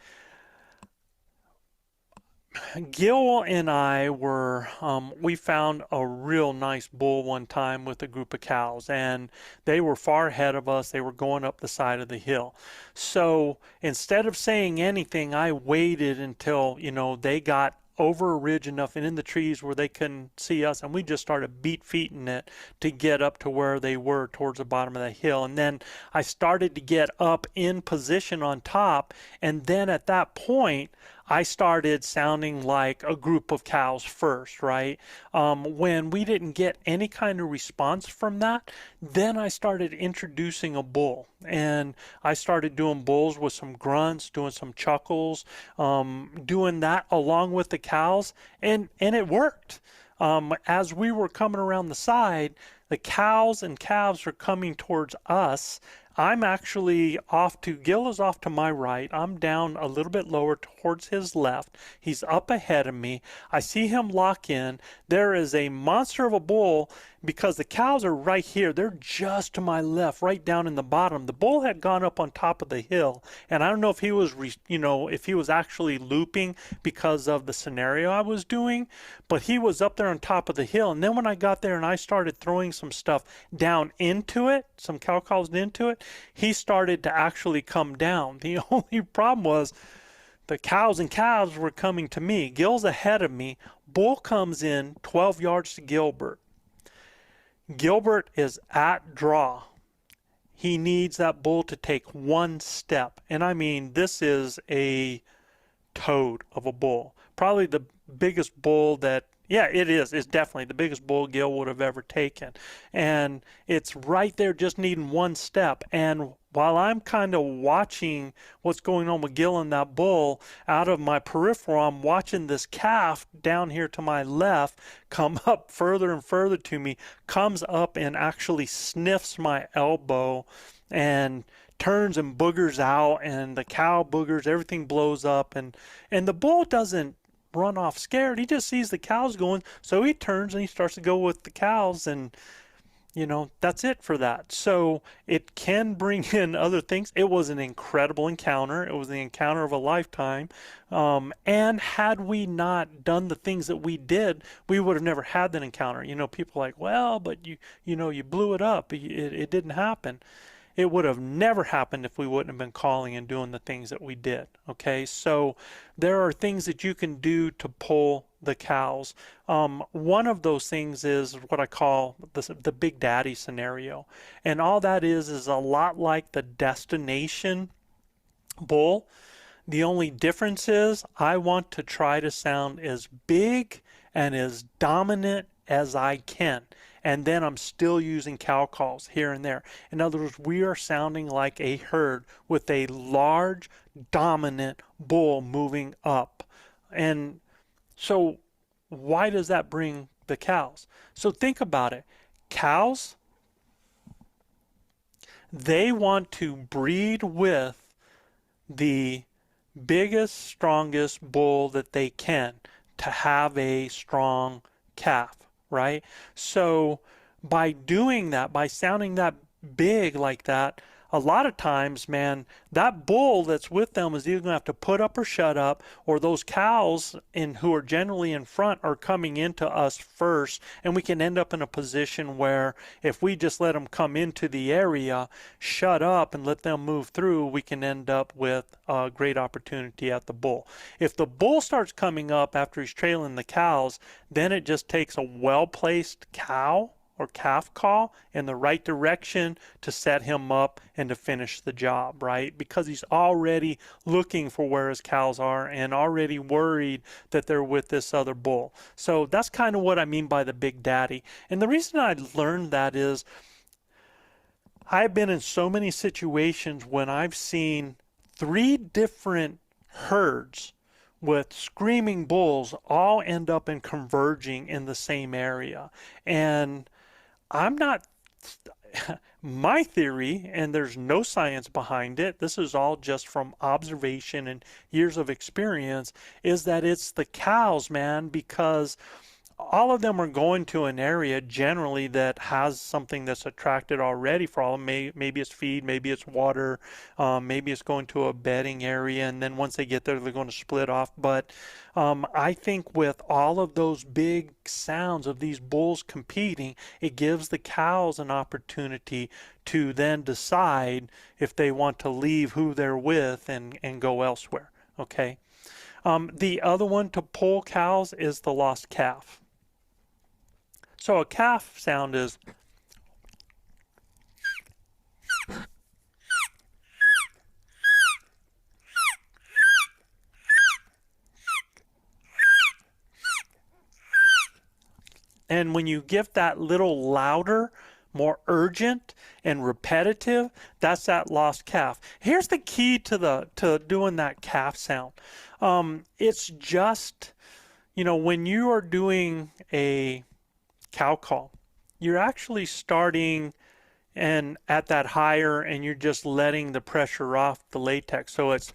Gil and I we found a real nice bull one time with a group of cows, and they were far ahead of us. They were going up the side of the hill. So instead of saying anything, I waited until, they got over a ridge enough and in the trees where they couldn't see us, and we just started beat feeting it to get up to where they were towards the bottom of the hill. And then I started to get up in position on top, and then at that point I started sounding like a group of cows first, right? When we didn't get any kind of response from that, then I started introducing a bull. And I started doing bulls with some grunts, doing some chuckles, doing that along with the cows, and it worked. As we were coming around the side, the cows and calves are coming towards us. I'm actually Gil is off to my right. I'm down a little bit lower towards his left. He's up ahead of me. I see him lock in. There is a monster of a bull because the cows are right here. They're just to my left, right down in the bottom. The bull had gone up on top of the hill, and I don't know if he was, if he was actually looping because of the scenario I was doing, but he was up there on top of the hill. And then when I got there and I started throwing some stuff down into it, some cow calls into it, he started to actually come down. The only problem was the cows and calves were coming to me. Gil's ahead of me. Bull comes in 12 yards to Gilbert. Gilbert is at draw. He needs that bull to take one step. And I mean, this is a toad of a bull. Probably the biggest bull that, yeah, it is. It's definitely the biggest bull Gil would have ever taken. And it's right there just needing one step. And while I'm kind of watching what's going on with Gil and that bull, out of my peripheral, I'm watching this calf down here to my left come up further and further to me, comes up and actually sniffs my elbow and turns and boogers out, and the cow boogers, everything blows up, and the bull doesn't run off scared. He just sees the cows going, so he turns and he starts to go with the cows, and that's it for that. So it can bring in other things. It was an incredible encounter. It was the encounter of a lifetime. And had we not done the things that we did, we would have never had that encounter. People are like, well, but you blew it up. It didn't happen. It would have never happened if we wouldn't have been calling and doing the things that we did. Okay, so there are things that you can do to pull the cows. One of those things is what I call the Big Daddy scenario. And all that is a lot like the destination bull. The only difference is I want to try to sound as big and as dominant as I can. And then I'm still using cow calls here and there. In other words, we are sounding like a herd with a large, dominant bull moving up. And so why does that bring the cows? So think about it. Cows, they want to breed with the biggest, strongest bull that they can to have a strong calf. Right? So by doing that, by sounding that big like that, a lot of times, man, that bull that's with them is either going to have to put up or shut up, or those cows who are generally in front are coming into us first, and we can end up in a position where if we just let them come into the area, shut up and let them move through, we can end up with a great opportunity at the bull. If the bull starts coming up after he's trailing the cows, then it just takes a well-placed cow or calf call in the right direction to set him up and to finish the job, right? Because he's already looking for where his cows are and already worried that they're with this other bull. So that's kind of what I mean by the Big Daddy. And the reason I learned that is I've been in so many situations when I've seen 3 different herds with screaming bulls all end up in converging in the same area. And my theory, and there's no science behind it, this is all just from observation and years of experience, is that it's the cows, man, because all of them are going to an area generally that has something that's attracted already for all of them. Maybe it's feed, maybe it's water, maybe it's going to a bedding area, and then once they get there, they're going to split off. But I think with all of those big sounds of these bulls competing, it gives the cows an opportunity to then decide if they want to leave who they're with and go elsewhere. Okay. The other one to pull cows is the lost calf. So a calf sound is and when you get that little louder, more urgent and repetitive, that's that lost calf. Here's the key to doing that calf sound. It's just, when you are doing a cow call, you're actually starting and at that higher, and you're just letting the pressure off the latex. So it's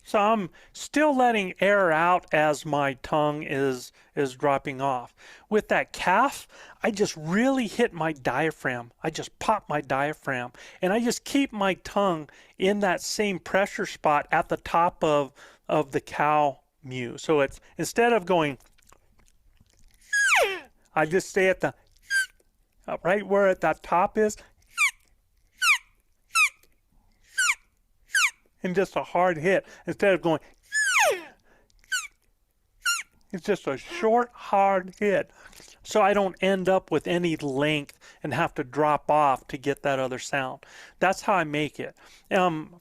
so I'm still letting air out as my tongue is dropping off. With that calf, I just really hit my diaphragm. I just pop my diaphragm, and I just keep my tongue in that same pressure spot at the top of the cow mew. So it's, instead of going, I just stay at the, right where at that top is, and just a hard hit. Instead of going, it's just a short, hard hit. So I don't end up with any length and have to drop off to get that other sound. That's how I make it.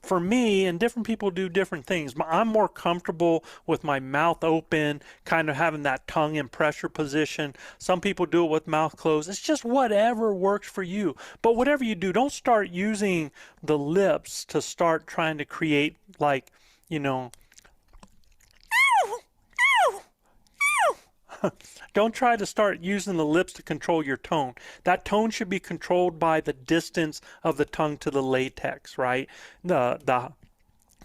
For me, and different people do different things, I'm more comfortable with my mouth open, kind of having that tongue in pressure position. Some people do it with mouth closed. It's just whatever works for you. But whatever you do, don't start using the lips to start trying to create, like, don't try to start using the lips to control your tone. That tone should be controlled by the distance of the tongue to the latex, right? The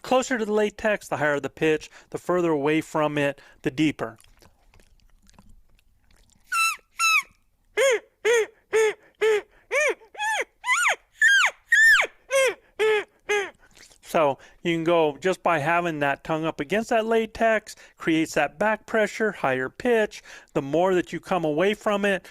closer to the latex, the higher the pitch. The further away from it, the deeper. So you can go just by having that tongue up against that latex, creates that back pressure, higher pitch. The more that you come away from it,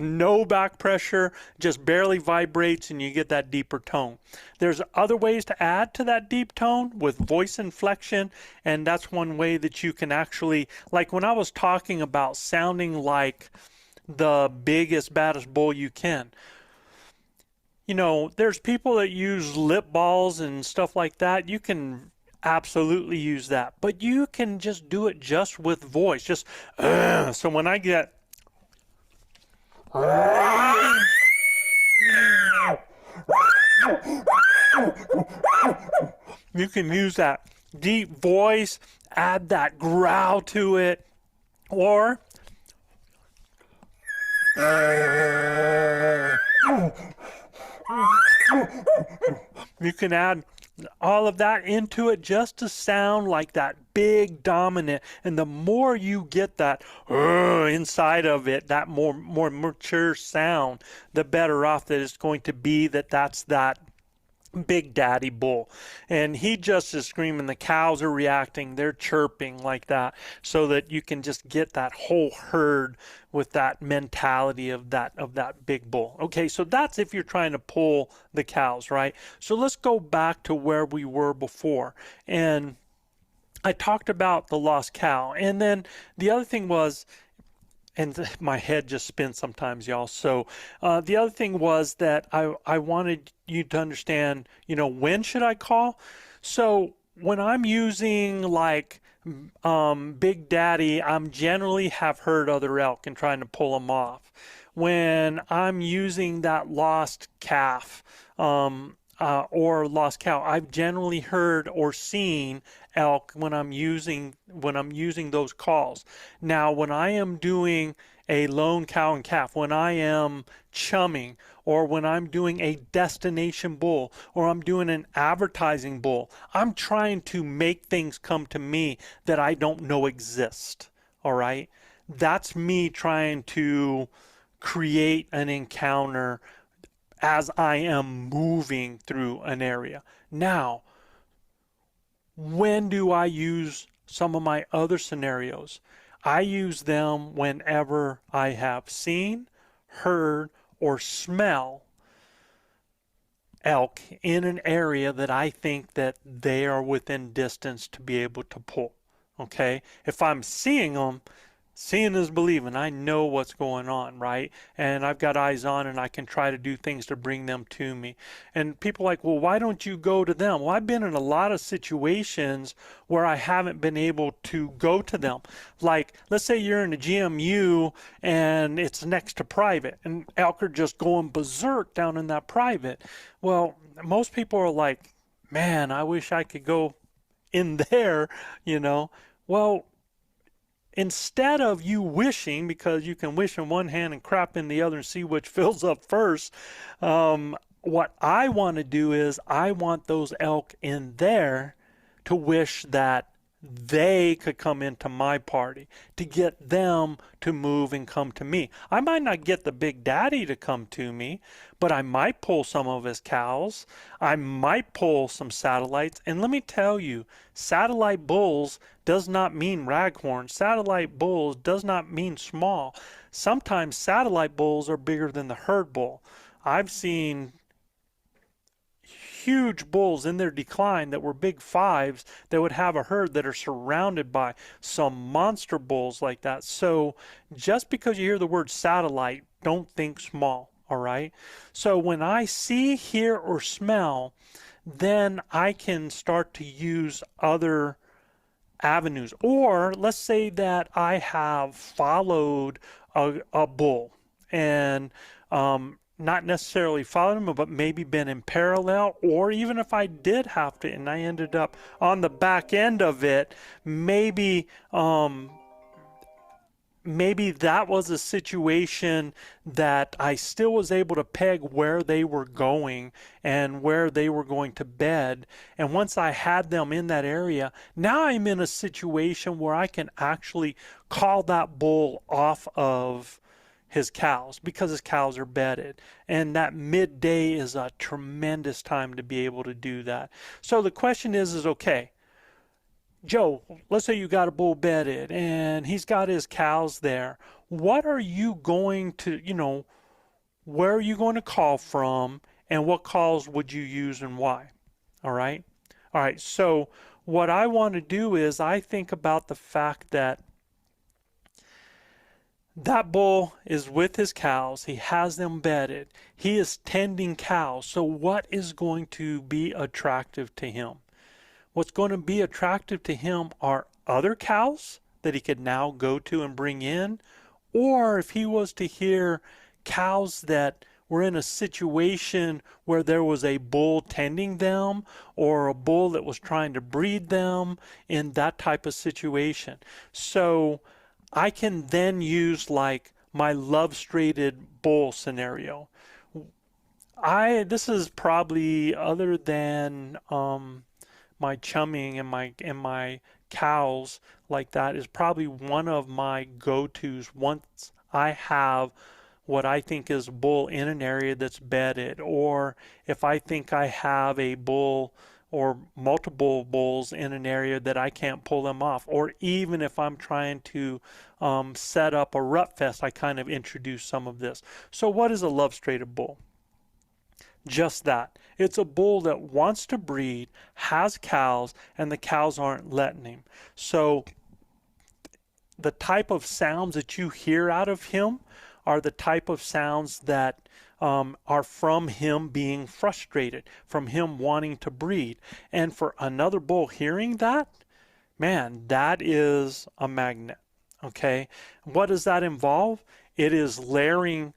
no back pressure, just barely vibrates, and you get that deeper tone. There's other ways to add to that deep tone with voice inflection, and that's one way that you can actually, like when I was talking about sounding like the biggest, baddest bull you can. There's people that use lip balls and stuff like that. You can absolutely use that, but you can just do it just with voice. Just so when I get you can use that deep voice, add that growl to it, or you can add all of that into it just to sound like that big dominant. And the more you get that inside of it, that more mature sound, the better off that it's going to be. That's that big daddy bull. And he just is screaming. The cows are reacting, they're chirping like that, so that you can just get that whole herd with that mentality of that big bull. Okay, so that's if you're trying to pull the cows, right? So let's go back to where we were before, and I talked about the lost cow. And then the other thing was, and my head just spins sometimes, y'all. So the other thing was that I wanted you to understand, when should I call? So when I'm using like Big Daddy, I'm generally have heard other elk and trying to pull them off. When I'm using that lost calf or lost cow, I've generally heard or seen elk when I'm using those calls. Now, when I am doing a lone cow and calf, when I am chumming, or when I'm doing a destination bull, or I'm doing an advertising bull, I'm trying to make things come to me that I don't know exist. All right? That's me trying to create an encounter as I am moving through an area. Now, when do I use some of my other scenarios? I use them whenever I have seen, heard, or smell elk in an area that I think that they are within distance to be able to pull. Okay? If I'm seeing them, seeing is believing. I know what's going on, right? And I've got eyes on, and I can try to do things to bring them to me. And people are like, well, why don't you go to them? Well, I've been in a lot of situations where I haven't been able to go to them. Like, let's say you're in a GMU and it's next to private, and elk are just going berserk down in that private. Well, most people are like, man, I wish I could go in there, you know. Well, instead of you wishing, because you can wish in one hand and crap in the other and see which fills up first, what I want to do is I want those elk in there to wish that they could come into my party, to get them to move and come to me. I might not get the big daddy to come to me, but I might pull some of his cows. I might pull some satellites. And let me tell you, satellite bulls does not mean raghorn. Satellite bulls does not mean small. Sometimes satellite bulls are bigger than the herd bull. I've seen huge bulls in their decline that were big fives that would have a herd that are surrounded by some monster bulls like that. So just because you hear the word satellite, don't think small, all right? So when I see, hear, or smell, then I can start to use other avenues. Or let's say that I have followed a bull and not necessarily followed him, but maybe been in parallel, or even if I did have to and I ended up on the back end of it, maybe that was a situation that I still was able to peg where they were going and where they were going to bed. And once I had them in that area, now I'm in a situation where I can actually call that bull off of his cows because his cows are bedded. And that midday is a tremendous time to be able to do that. So the question is okay, Joe, let's say you got a bull bedded and he's got his cows there. What are you going to, where are you going to call from, and what calls would you use and why? All right. All right. So what I want to do is I think about the fact that that bull is with his cows. He has them bedded. He is tending cows. So what is going to be attractive to him? What's going to be attractive to him are other cows that he could now go to and bring in. Or if he was to hear cows that were in a situation where there was a bull tending them, or a bull that was trying to breed them, in that type of situation. So I can then use like my love-strated bull scenario. This is probably, other than my chumming and my cows like that, is probably one of my go-tos once I have what I think is a bull in an area that's bedded, or if I think I have a bull or multiple bulls in an area that I can't pull them off, or even if I'm trying to set up a rut fest, I kind of introduce some of this. So what is a love-strated bull? Just that. It's a bull that wants to breed, has cows, and the cows aren't letting him. So the type of sounds that you hear out of him are the type of sounds that are from him being frustrated, from him wanting to breed. And for another bull hearing that, man, that is a magnet. Okay? What does that involve? It is layering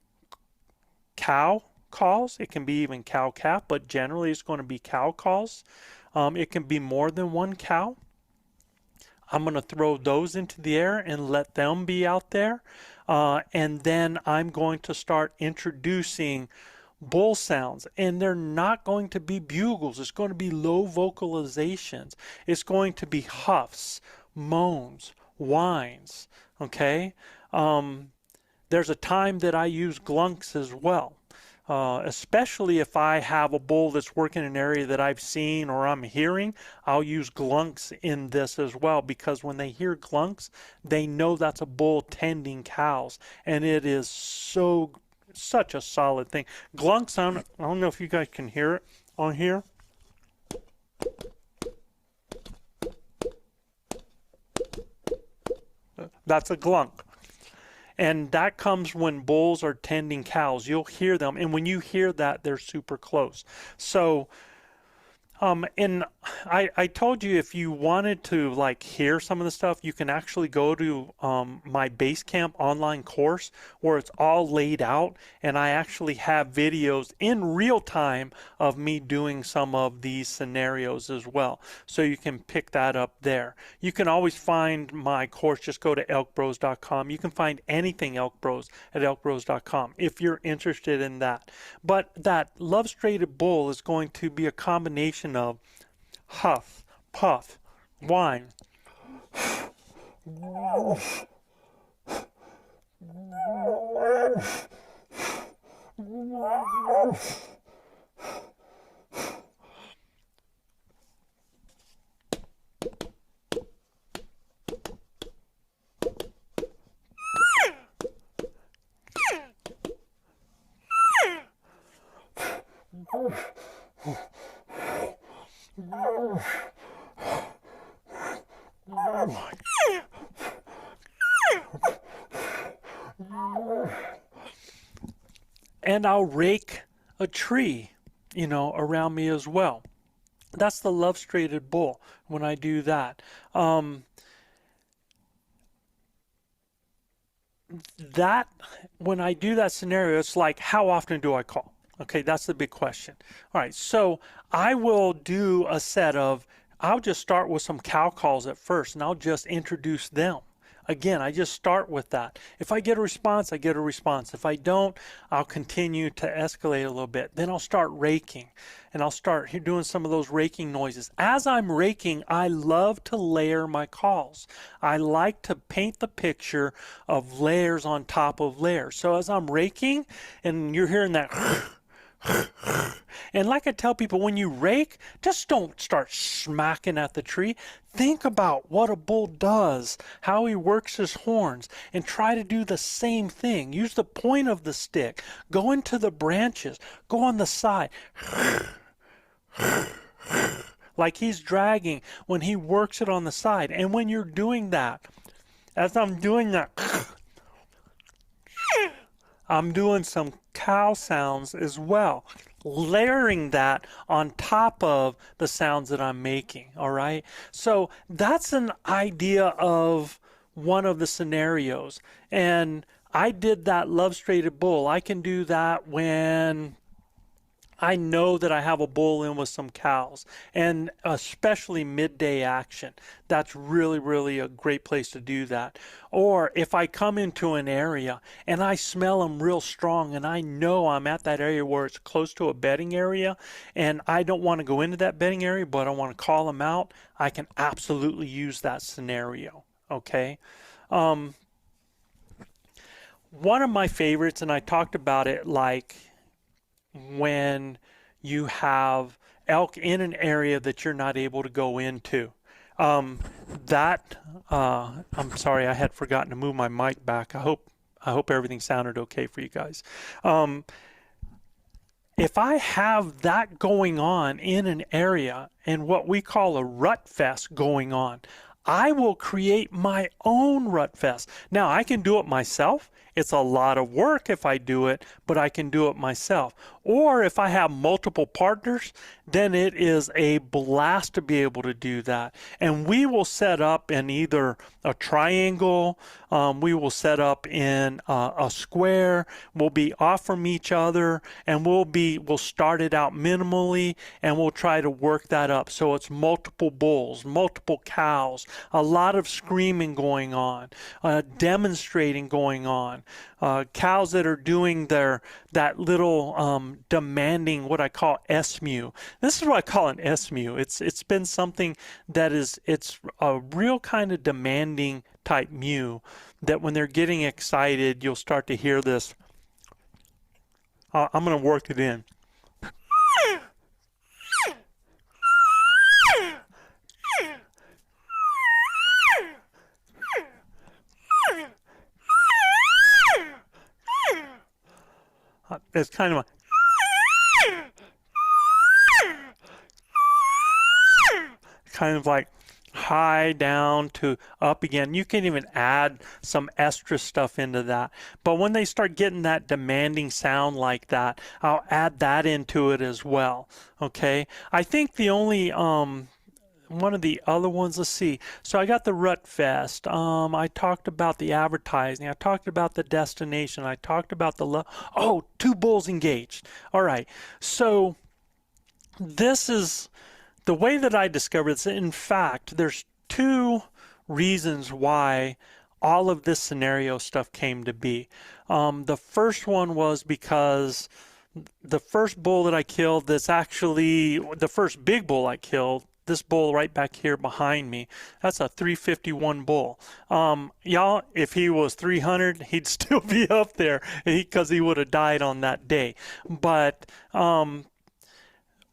cow calls. It can be even cow calf, but generally it's going to be cow calls. It can be more than one cow. I'm going to throw those into the air and let them be out there. And then I'm going to start introducing bull sounds, and they're not going to be bugles. It's going to be low vocalizations. It's going to be huffs, moans, whines. Okay. There's a time that I use glunks as well. Especially if I have a bull that's working in an area that I've seen or I'm hearing, I'll use glunks in this as well, because when they hear glunks, they know that's a bull tending cows, and it is such a solid thing. Glunks, I don't know if you guys can hear it on here. That's a glunk. And that comes when bulls are tending cows. You'll hear them. And when you hear that, they're super close. So, and I told you, if you wanted to like hear some of the stuff, you can actually go to my Basecamp online course where it's all laid out, and I actually have videos in real time of me doing some of these scenarios as well. So you can pick that up there. You can always find my course. Just go to ElkBros.com. You can find anything ElkBros at ElkBros.com if you're interested in that. But that love-straighted bull is going to be a combination of huff, puff, whine, and I'll rake a tree, around me as well. That's the love-straighted bull when I do that. When I do that scenario, it's like, how often do I call? Okay, that's the big question. All right, so I will do a set of, I'll just start with some cow calls at first, and I'll just introduce them. Again, I just start with that. If I get a response, I get a response. If I don't, I'll continue to escalate a little bit. Then I'll start raking, and I'll start doing some of those raking noises. As I'm raking, I love to layer my calls. I like to paint the picture of layers on top of layers. So as I'm raking, and you're hearing that, and like I tell people, when you rake, just don't start smacking at the tree. Think about what a bull does, how he works his horns, and try to do the same thing. Use the point of the stick. Go into the branches. Go on the side. Like he's dragging when he works it on the side. And when you're doing that, as I'm doing that, I'm doing some cow sounds as well, layering that on top of the sounds that I'm making. All right. So that's an idea of one of the scenarios. And I did that love-straighted bull. I can do that when I know that I have a bull in with some cows, and especially midday action. That's really, really a great place to do that. Or if I come into an area and I smell them real strong, and I know I'm at that area where it's close to a bedding area, and I don't want to go into that bedding area, but I want to call them out, I can absolutely use that scenario. Okay. One of my favorites, and I talked about it, like when you have elk in an area that you're not able to go into. I'm sorry, I had forgotten to move my mic back. I hope everything sounded okay for you guys. If I have that going on in an area and what we call a rut fest going on, I will create my own rut fest. Now, I can do it myself, It's a lot of work if I do it, but I can do it myself. Or if I have multiple partners, then it is a blast to be able to do that. And we will set up in either a triangle, we will set up in a square, we'll be off from each other, and we'll start it out minimally, and we'll try to work that up. So it's multiple bulls, multiple cows, a lot of screaming going on, demonstrating going on, cows that are doing that little demanding, what I call SMU. This is what I call an SMU. It's been something that it's a real kind of demanding type mew that when they're getting excited, you'll start to hear this. I'm going to work it in. It's kind of a like high down to up again. You can even add some extra stuff into that. But when they start getting that demanding sound like that, I'll add that into it as well. Okay. I think the only one of the other ones, let's see. So I got the Rut Fest. I talked about the advertising. I talked about the destination. I talked about the 2 bulls engaged. All right. So this is the way that I discovered this. In fact, there's 2 reasons why all of this scenario stuff came to be. The first one was because the first bull that I killed, that's actually the first big bull I killed, this bull right back here behind me, that's a 351 bull. Y'all, if he was 300, he'd still be up there because he would have died on that day. But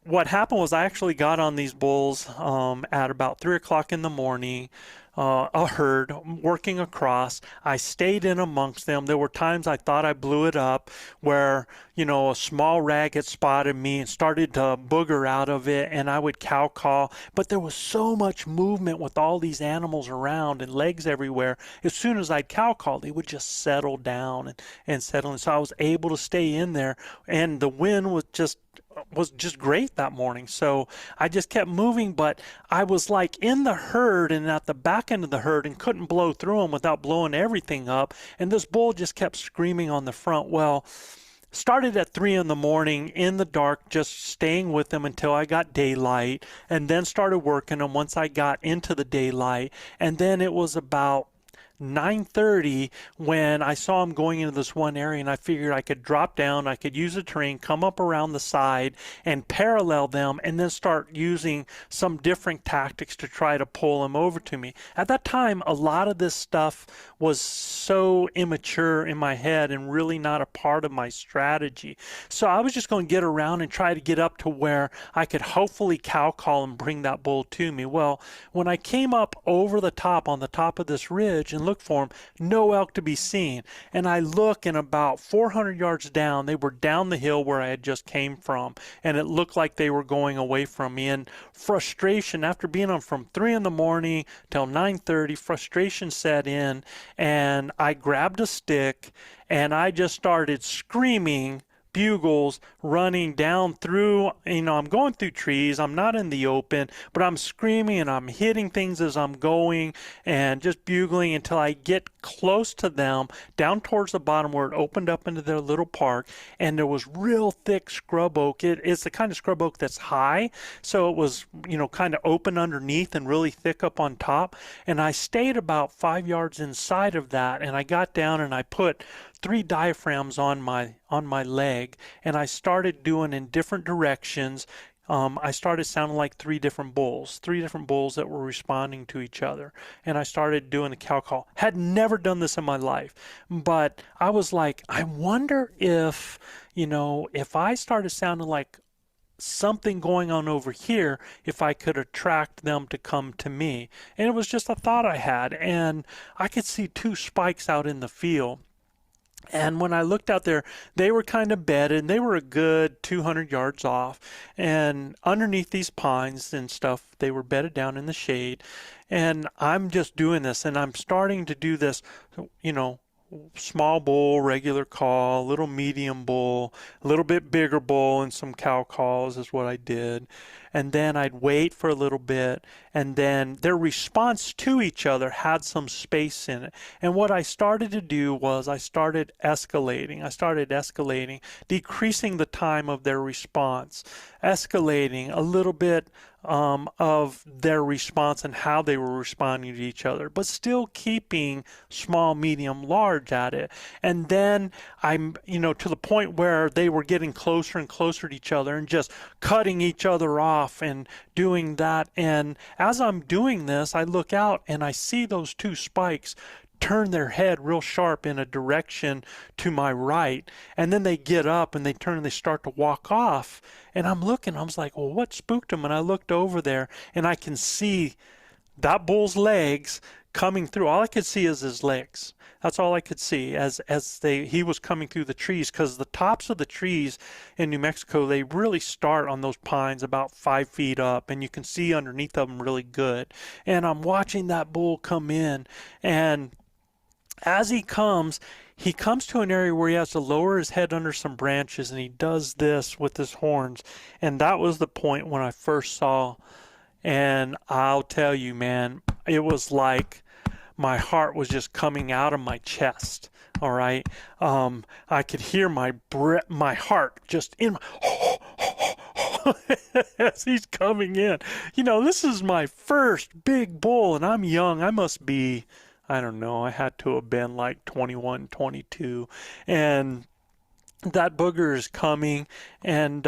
what happened was I actually got on these bulls at about 3 o'clock in the morning, a herd working across. I stayed in amongst them. There were times I thought I blew it up where, a small rag had spotted me and started to booger out of it, and I would cow call. But there was so much movement with all these animals around and legs everywhere. As soon as I'd cow call, they would just settle down and settle. And so I was able to stay in there, and the wind was just great that morning. So I just kept moving, but I was like in the herd and at the back end of the herd and couldn't blow through them without blowing everything up. And this bull just kept screaming on the front. Well, started at 3 in the morning in the dark, just staying with them until I got daylight, and then started working them once I got into the daylight. And then it was about 9:30 when I saw him going into this one area, and I figured I could drop down, I could use the terrain, come up around the side and parallel them, and then start using some different tactics to try to pull them over to me. At that time, a lot of this stuff was so immature in my head and really not a part of my strategy. So I was just going to get around and try to get up to where I could hopefully cow call and bring that bull to me. Well, when I came up over the top, on the top of this ridge, and look for him, no elk to be seen. And I look, and about 400 yards down, they were down the hill where I had just came from, and it looked like they were going away from me. And frustration, after being on from 3 in the morning till 9:30, frustration set in, and I grabbed a stick and I just started screaming bugles, running down through, I'm going through trees, I'm not in the open, but I'm screaming and I'm hitting things as I'm going and just bugling until I get close to them, down towards the bottom where it opened up into their little park, and there was real thick scrub oak. It's the kind of scrub oak that's high, so it was, kind of open underneath and really thick up on top, and I stayed about 5 yards inside of that, and I got down and I put 3 diaphragms on my leg, and I started doing in different directions. I started sounding like 3 different bulls that were responding to each other, and I started doing the cow call. Had never done this in my life, but I was like, I wonder if I started sounding like something going on over here, if I could attract them to come to me. And it was just a thought I had, and I could see 2 spikes out in the field. And when I looked out there, they were kind of bedded, and they were a good 200 yards off. And underneath these pines and stuff, they were bedded down in the shade. And I'm just doing this, and I'm starting to do this, small bull, regular call, little medium bull, a little bit bigger bull, and some cow calls is what I did. And then I'd wait for a little bit, and then their response to each other had some space in it. And what I started to do was I started escalating, decreasing the time of their response, escalating a little bit of their response and how they were responding to each other, but still keeping small, medium, large at it. And then I'm, to the point where they were getting closer and closer to each other and just cutting each other off and doing that. And as I'm doing this, I look out and I see those two spikes turn their head real sharp in a direction to my right, and then they get up and they turn and they start to walk off. And I'm looking, I was like, well, what spooked them? And I looked over there and I can see that bull's legs coming through. All I could see is his legs. That's all I could see as he was coming through the trees, because the tops of the trees in New Mexico, they really start on those pines about 5 feet up, and you can see underneath of them really good. And I'm watching that bull come in, and as he comes to an area where he has to lower his head under some branches, and he does this with his horns. And that was the point when I first saw, and I'll tell you, man, it was like my heart was just coming out of my chest. All right. I could hear my heart just in as he's coming in. This is my first big bull, and I'm young. I must be, I don't know, I had to have been like 21, 22. And that booger is coming, and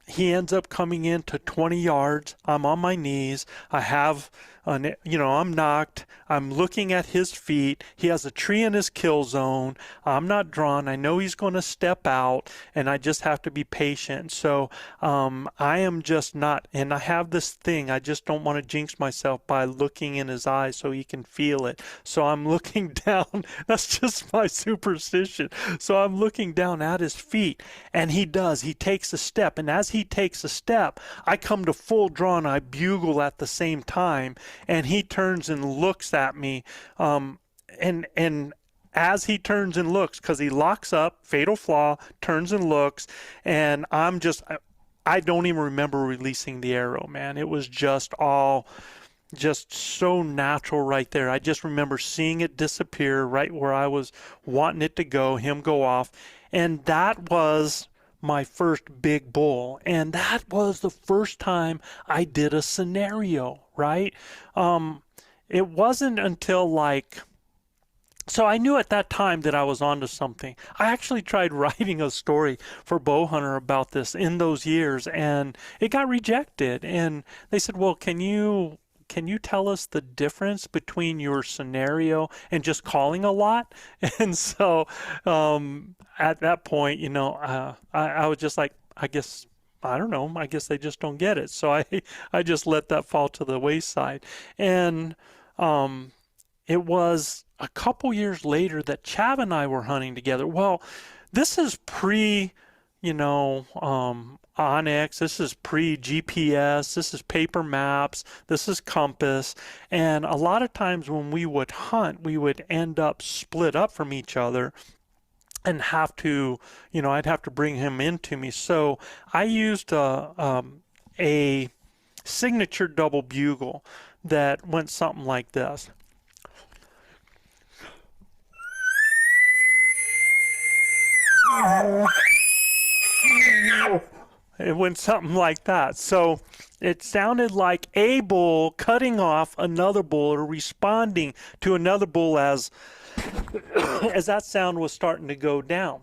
he ends up coming in to 20 yards. I'm on my knees. I'm knocked. I'm looking at his feet. He has a tree in his kill zone. I'm not drawn. I know he's going to step out, and I just have to be patient. So I am just not, and I have this thing. I just don't want to jinx myself by looking in his eyes so he can feel it. So I'm looking down. That's just my superstition. So I'm looking down at his feet, and he does. He takes a step, and as he takes a step, I come to full draw, and I bugle at the same time. And he turns and looks at me, and as he turns and looks, because he locks up, fatal flaw, turns and looks, and I don't even remember releasing the arrow, man. It was just so natural right there. I just remember seeing it disappear right where I was wanting it to go, him go off, and that was my first big bull. And that was the first time I did a scenario, right? It wasn't until so I knew at that time that I was onto something. I actually tried writing a story for Bowhunter about this in those years, and it got rejected. And they said, well, can you tell us the difference between your scenario and just calling a lot? And so at that point, I was just like, I guess, I don't know, I guess they just don't get it. So I just let that fall to the wayside. And it was a couple years later that Chav and I were hunting together. Well, this is pre, Onyx, this is pre-GPS, this is paper maps, this is compass, and a lot of times when we would hunt, we would end up split up from each other and have to, I'd have to bring him into me. So I used a signature double bugle that went something like this. It went something like that. So it sounded like a bull cutting off another bull or responding to another bull as that sound was starting to go down.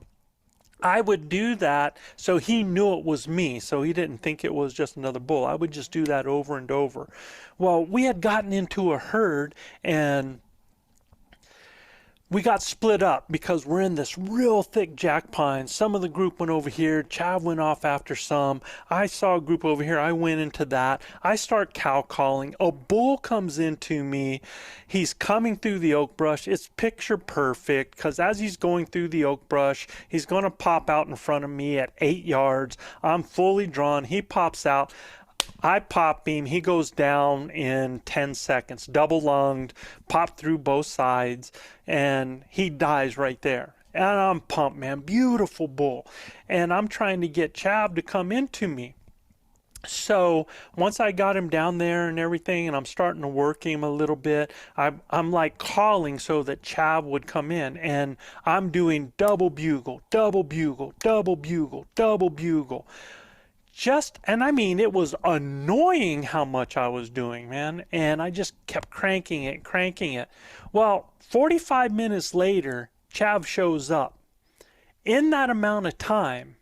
I would do that so he knew it was me, so he didn't think it was just another bull. I would just do that over and over. Well, we had gotten into a herd, and we got split up because we're in this real thick jack pine. Some of the group went over here. Chav went off after some. I saw a group over here. I went into that. I start cow calling. A bull comes into me. He's coming through the oak brush. It's picture perfect because as he's going through the oak brush, he's going to pop out in front of me at 8 yards. I'm fully drawn. He pops out. I pop him. He goes down in 10 seconds, double lunged, popped through both sides, and he dies right there. And I'm pumped, man. Beautiful bull. And I'm trying to get Chav to come into me. So once I got him down there and everything, and I'm starting to work him a little bit, I'm like calling so that Chav would come in, and I'm doing double bugle, double bugle, double bugle, double bugle. And I mean, it was annoying how much I was doing, man. And I just kept cranking it. Well, 45 minutes later, Chav shows up. In that amount of time,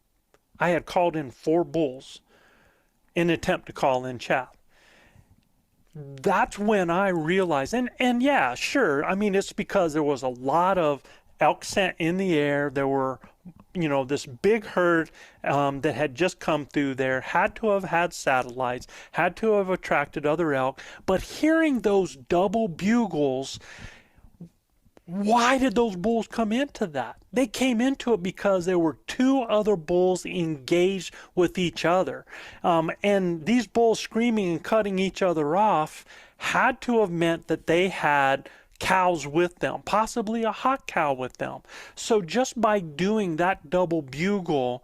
I had called in 4 bulls in an attempt to call in Chav. That's when I realized, and yeah, sure, I mean, it's because there was a lot of elk scent in the air. There were, this big herd that had just come through there, had to have had satellites, had to have attracted other elk. But hearing those double bugles, why did those bulls come into that? They came into it because there were 2 other bulls engaged with each other. And these bulls screaming and cutting each other off had to have meant that they had cows with them, possibly a hot cow with them. So just by doing that double bugle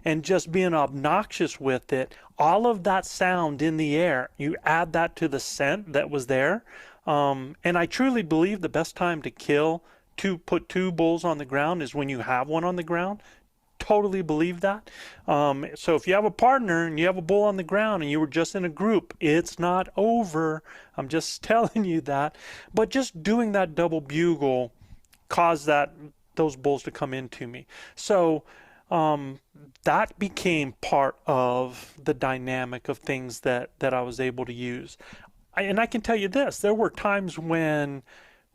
and just being obnoxious with it, all of that sound in the air, you add that to the scent that was there. And I truly believe the best time to put 2 bulls on the ground is when you have one on the ground. Totally believe that. So if you have a partner and you have a bull on the ground and you were just in a group, it's not over. I'm just telling you that. But just doing that double bugle caused those bulls to come into me. So that became part of the dynamic of things that I was able to use. And I can tell you this, there were times when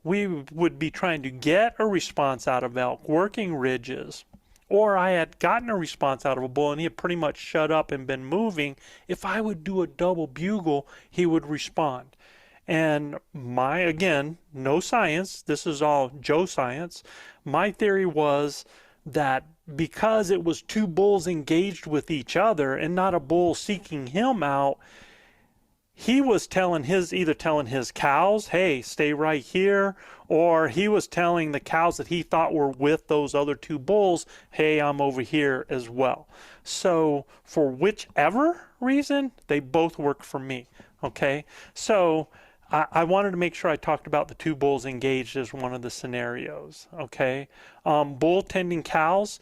we would be trying to get a response out of elk, working ridges, or I had gotten a response out of a bull and he had pretty much shut up and been moving. If I would do a double bugle, he would respond. And again, no science, this is all Joe science. My theory was that because it was 2 bulls engaged with each other and not a bull seeking him out, he was either telling his cows, hey, stay right here, or he was telling the cows that he thought were with those other 2 bulls, hey, I'm over here as well. So for whichever reason, they both worked for me, okay? So I wanted to make sure I talked about the 2 bulls engaged as one of the scenarios, okay? Bull tending cows,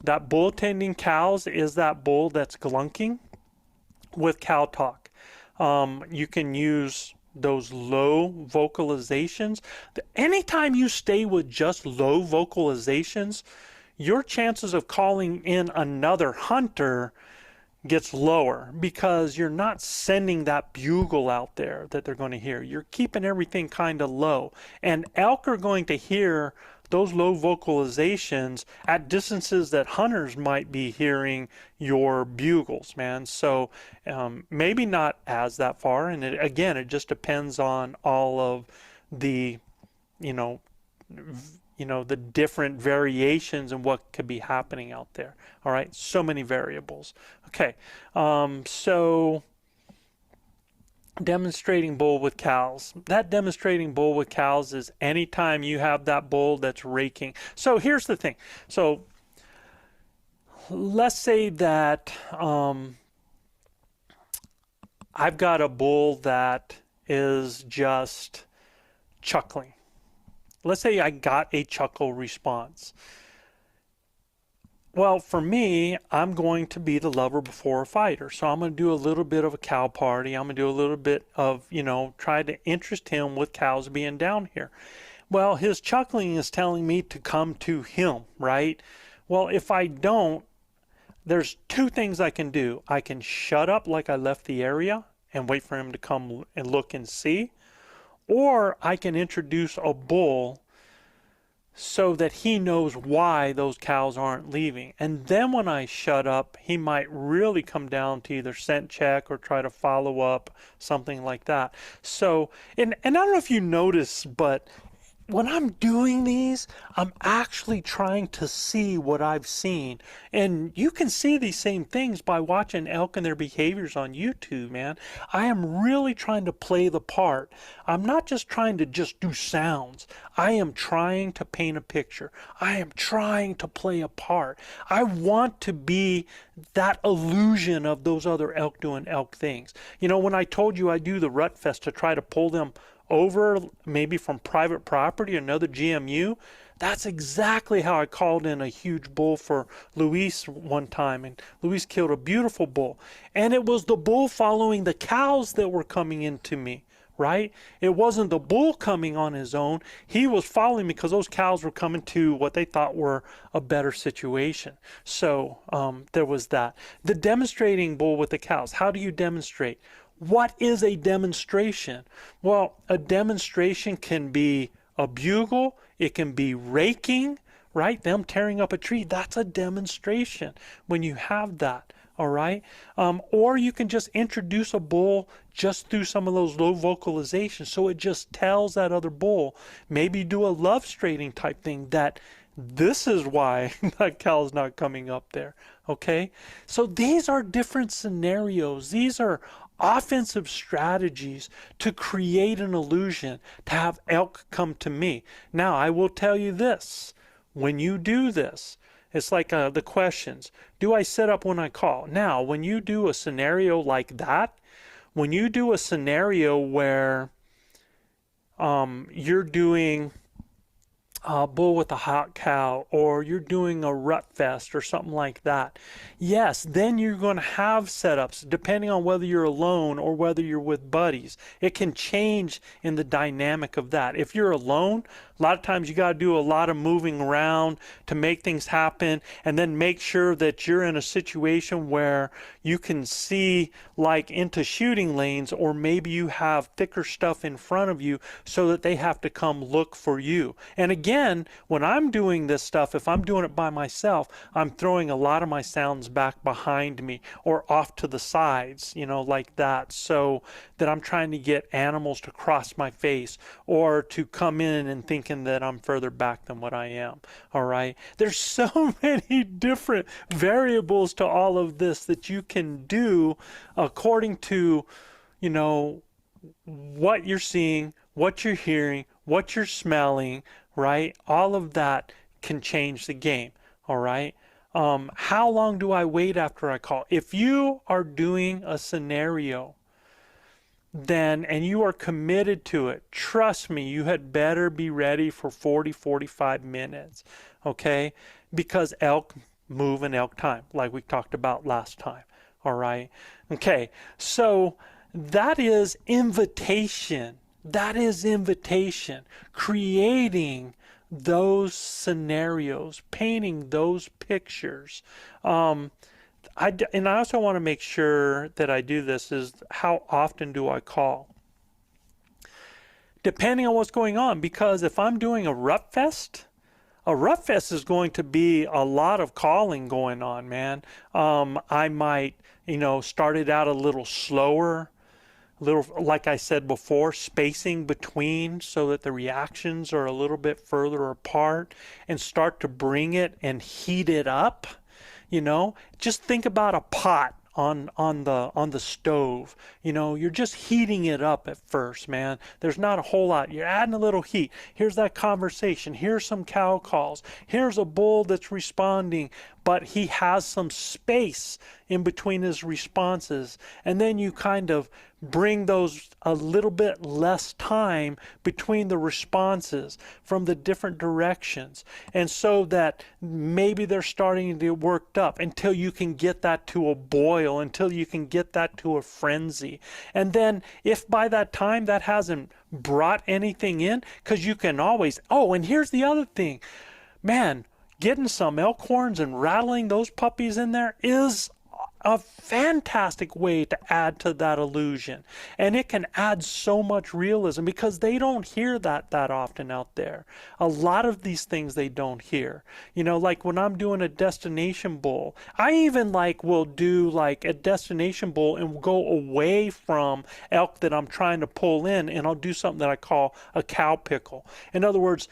that bull tending cows is that bull that's glunking with cow talk. You can use those low vocalizations. Anytime you stay with just low vocalizations, your chances of calling in another hunter gets lower because you're not sending that bugle out there that they're going to hear. You're keeping everything kind of low. And elk are going to hear those low vocalizations at distances that hunters might be hearing your bugles, man. So maybe not as that far. And it just depends on all of the, the different variations and what could be happening out there. All right. So many variables. Okay. So demonstrating bull with cows. That demonstrating bull with cows is anytime you have that bull that's raking. So here's the thing. So let's say that I've got a bull that is just chuckling. Let's say I got a chuckle response. Well, for me, I'm going to be the lover before a fighter. So I'm going to do a little bit of a cow party. I'm going to do a little bit of, try to interest him with cows being down here. Well, his chuckling is telling me to come to him, right? Well, if I don't, there's 2 things I can do. I can shut up like I left the area and wait for him to come and look and see. Or I can introduce a bull so that he knows why those cows aren't leaving. And then when I shut up, he might really come down to either scent check or try to follow up, something like that. So, and I don't know if you notice, but when I'm doing these, I'm actually trying to see what I've seen. And you can see these same things by watching elk and their behaviors on YouTube, man. I am really trying to play the part. I'm not just trying to just do sounds. I am trying to paint a picture. I am trying to play a part. I want to be that illusion of those other elk doing elk things. You know, when I told you I do the rut fest to try to pull them over maybe from private property, another GMU, that's exactly how I called in a huge bull for Luis one time, and Luis killed a beautiful bull. And it was the bull following the cows that were coming into me, right? It wasn't the bull coming on his own. He was following me because those cows were coming to what they thought were a better situation. So there was that. The demonstrating bull with the cows. How do you demonstrate? What is a demonstration? Well, a demonstration can be a bugle, it can be raking, right? Them tearing up a tree, that's a demonstration when you have that, all right? Or you can just introduce a bull just through some of those low vocalizations, so it just tells that other bull, maybe do a love straighting type thing, that this is why that cow's not coming up there, okay? So these are different scenarios. These are offensive strategies to create an illusion, to have elk come to me. Now, I will tell you this. When you do this, it's like the questions. Do I set up when I call? Now, when you do a scenario like that, when you do a scenario where you're doing a bull with a hot cow, or you're doing a rut fest or something like that, yes, then you're going to have setups depending on whether you're alone or whether you're with buddies. It can change in the dynamic of that. If you're alone, a lot of times you got to do a lot of moving around to make things happen, and then make sure that you're in a situation where you can see like into shooting lanes, or maybe you have thicker stuff in front of you so that they have to come look for you. And again, when I'm doing this stuff, if I'm doing it by myself, I'm throwing a lot of my sounds back behind me or off to the sides, you know, like that, so that I'm trying to get animals to cross my face or to come in and thinking that I'm further back than what I am. All right. There's so many different variables to all of this that you can do according to, you know, what you're seeing, what you're hearing, what you're smelling, right? All of that can change the game. All right. How long do I wait after I call? If you are doing a scenario, then, and you are committed to it, trust me, you had better be ready for 40-45 minutes, okay? Because elk move in elk time, like we talked about last time, all right? Okay, so that is invitation. That is invitation. Creating those scenarios, painting those pictures. And I also want to make sure that I do this is how often do I call? Depending on what's going on, because if I'm doing a rut fest is going to be a lot of calling going on, man. I might, you know, start it out a little slower, little, like I said before, spacing between so that the reactions are a little bit further apart, and start to bring it and heat it up. You know, just think about a pot on the stove. You know, you're just heating it up at first, man. There's not a whole lot. You're adding a little heat. Here's that conversation. Here's some cow calls. Here's a bull that's responding, but he has some space in between his responses. And then you kind of bring those a little bit less time between the responses from the different directions. And so that maybe they're starting to get worked up until you can get that to a boil, until you can get that to a frenzy. And then if by that time that hasn't brought anything in, because you can always, oh, and here's the other thing, man, getting some elk horns and rattling those puppies in there is a fantastic way to add to that illusion. And it can add so much realism because they don't hear that often out there. A lot of these things they don't hear. You know, like when I'm doing a destination bull, I even will do a destination bull and go away from elk that I'm trying to pull in, and I'll do something that I call a cow pickle. In other words,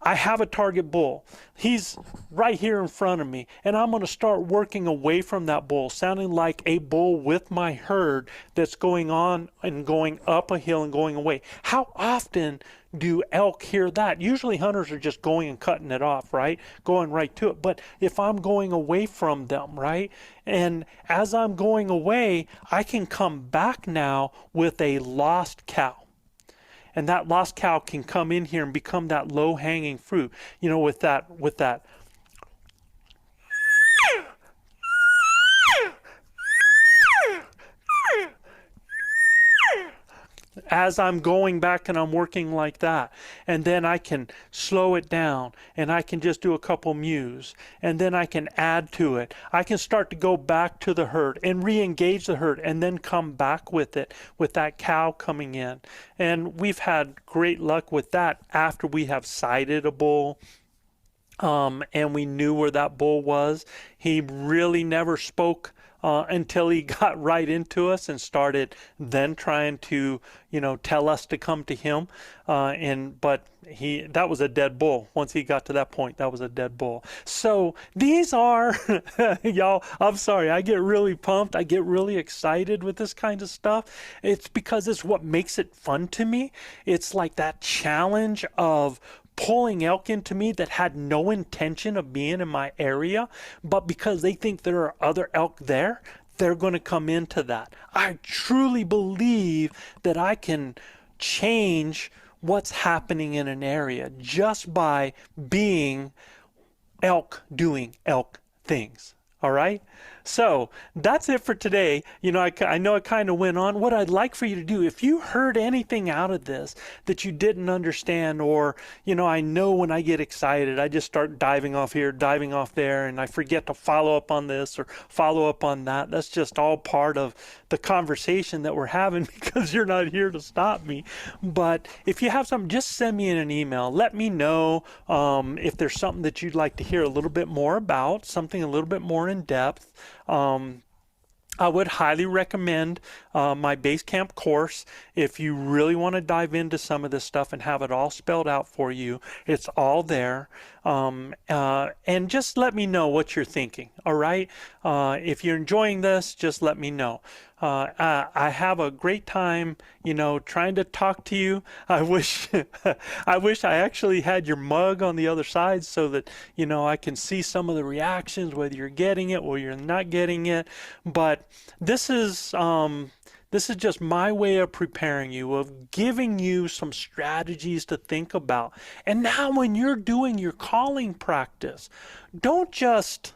I have a target bull. He's right here in front of me, and I'm going to start working away from that bull, sounding like a bull with my herd that's going on and going up a hill and going away. How often do elk hear that? Usually hunters are just going and cutting it off, right? Going right to it. But if I'm going away from them, right? And as I'm going away, I can come back now with a lost cow. And that lost cow can come in here and become that low-hanging fruit, you know, with that. As I'm going back and I'm working like that, and then I can slow it down, and I can just do a couple mews, and then I can add to it. I can start to go back to the herd and re-engage the herd, and then come back with it, with that cow coming in. And we've had great luck with that after we have sighted a bull. And we knew where that bull was. He really never spoke until he got right into us and started then trying to, you know, tell us to come to him. But that was a dead bull. Once he got to that point, that was a dead bull. So these are, y'all, I'm sorry, I get really pumped. I get really excited with this kind of stuff. It's because it's what makes it fun to me. It's like that challenge of pulling elk into me that had no intention of being in my area, but because they think there are other elk there, they're going to come into that. I truly believe that I can change what's happening in an area just by being elk doing elk things. All right? So that's it for today. You know, I know I kind of went on. What I'd like for you to do, if you heard anything out of this that you didn't understand, or, you know, I know when I get excited, I just start diving off here, diving off there, and I forget to follow up on this or follow up on that. That's just all part of the conversation that we're having because you're not here to stop me. But if you have something, just send me in an email. Let me know if there's something that you'd like to hear a little bit more about, something a little bit more in depth. I would highly recommend my base camp course if you really want to dive into some of this stuff and have it all spelled out for you. It's all there. And just let me know what you're thinking. All right. If you're enjoying this, just let me know. I have a great time, you know, trying to talk to you. I wish I actually had your mug on the other side so that, you know, I can see some of the reactions, whether you're getting it or you're not getting it. But this is just my way of preparing you, of giving you some strategies to think about. And now when you're doing your calling practice, don't just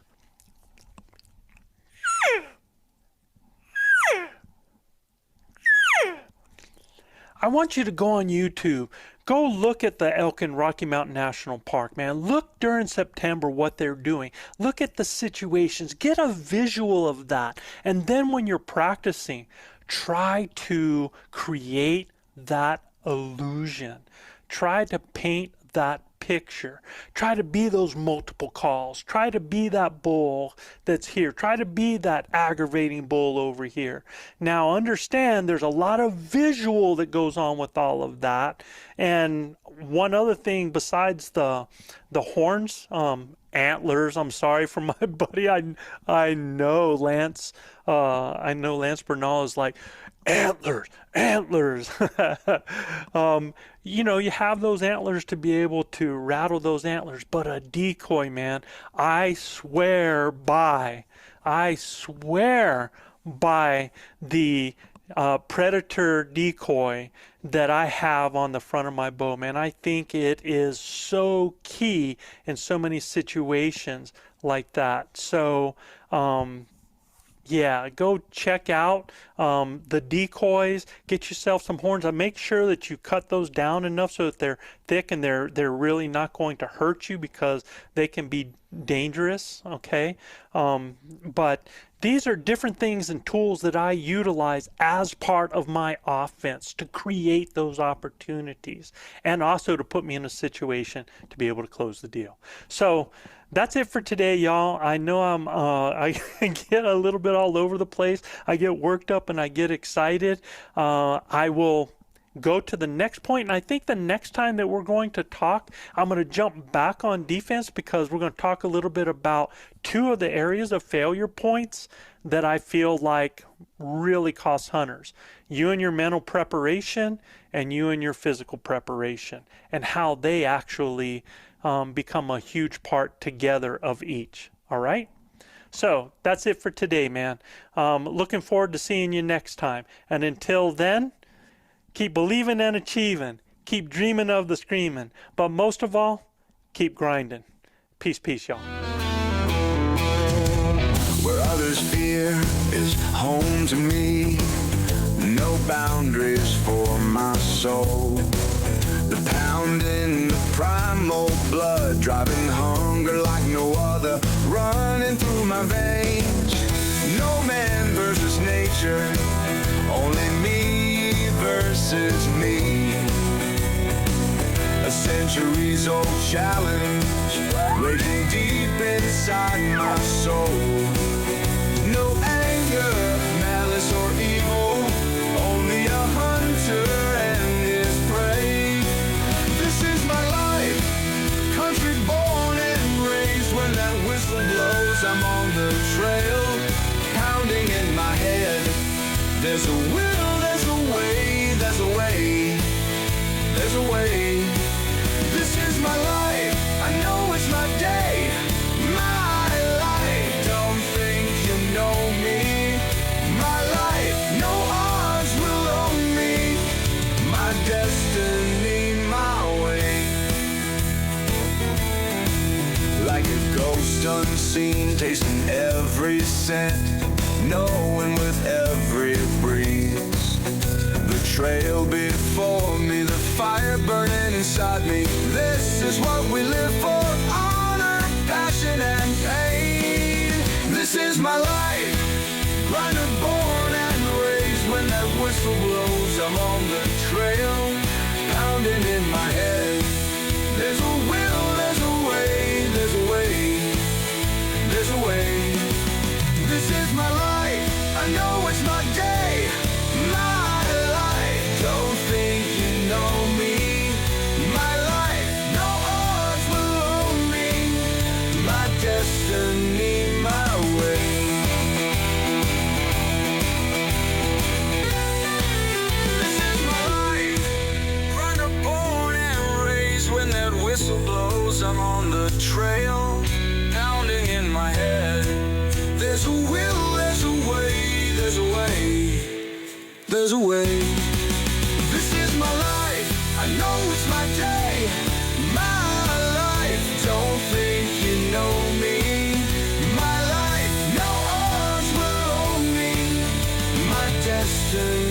I want you to go on YouTube. Go look at the elk in Rocky Mountain National Park, man. Look during September what they're doing. Look at the situations. Get a visual of that. And then when you're practicing, try to create that illusion. Try to paint that picture. Try to be those multiple calls. Try to be that bull that's here. Try to be that aggravating bull over here. Now understand there's a lot of visual that goes on with all of that. And one other thing besides the horns, antlers, I'm sorry for my buddy. I know Lance Bernal is like, antlers. You know, you have those antlers to be able to rattle those antlers, but a decoy, man, I swear by the predator decoy that I have on the front of my bow, man. I think it is so key in so many situations like that. So, yeah, go check out the decoys. Get yourself some horns. And make sure that you cut those down enough so that they're thick, and they're really not going to hurt you because they can be dangerous, okay? But these are different things and tools that I utilize as part of my offense to create those opportunities and also to put me in a situation to be able to close the deal. So that's it for today, y'all. I know I get a little bit all over the place. I get worked up and I get excited. I will go to the next point, and I think the next time that we're going to talk, I'm going to jump back on defense because we're going to talk a little bit about two of the areas of failure points that I feel like really cost hunters. You and your mental preparation and you and your physical preparation, and how they actually become a huge part together of each. All right? So that's it for today, man. Looking forward to seeing you next time. And until then, keep believing and achieving. Keep dreaming of the screaming. But most of all, keep grinding. Peace, y'all. Where others' fear is home to me. No boundaries for my soul. The pounding, the primal blood, driving hunger like no other, running through my veins. No man versus nature, only me versus me. A centuries old challenge, raging deep inside my soul. No anger, malice or evil, only a hunter and his prey. This is my life, country born and raised. When that whistle blows, I'm on the trail, pounding in my head. There's a will, there's a way, there's a way, there's a way. This is my life, I know it's my day, my life. Don't think you know me, my life, no odds will own me, my destiny, my way. Like a ghost unseen, tasting every scent, knowing with every breeze. The trail before me, the fire burning inside me. This is what we live for, honor, passion and pain. This is my life, grinder born and raised. When that whistle blows, I'm on the trail, pounding in my head. There's a will, there's a way, there's a way, there's a way. This is my life, I know it's my day, my life. Don't think you know me, my life, no odds will own me, my destiny, my way. This is my life, runner born and raised. When that whistle blows, I'm on the trail, pounding in my head. There's a will, there's a way, there's a way, there's a way. This is my life, I know it's my day, my life. Don't think you know me, my life, no odds will own me, my destiny.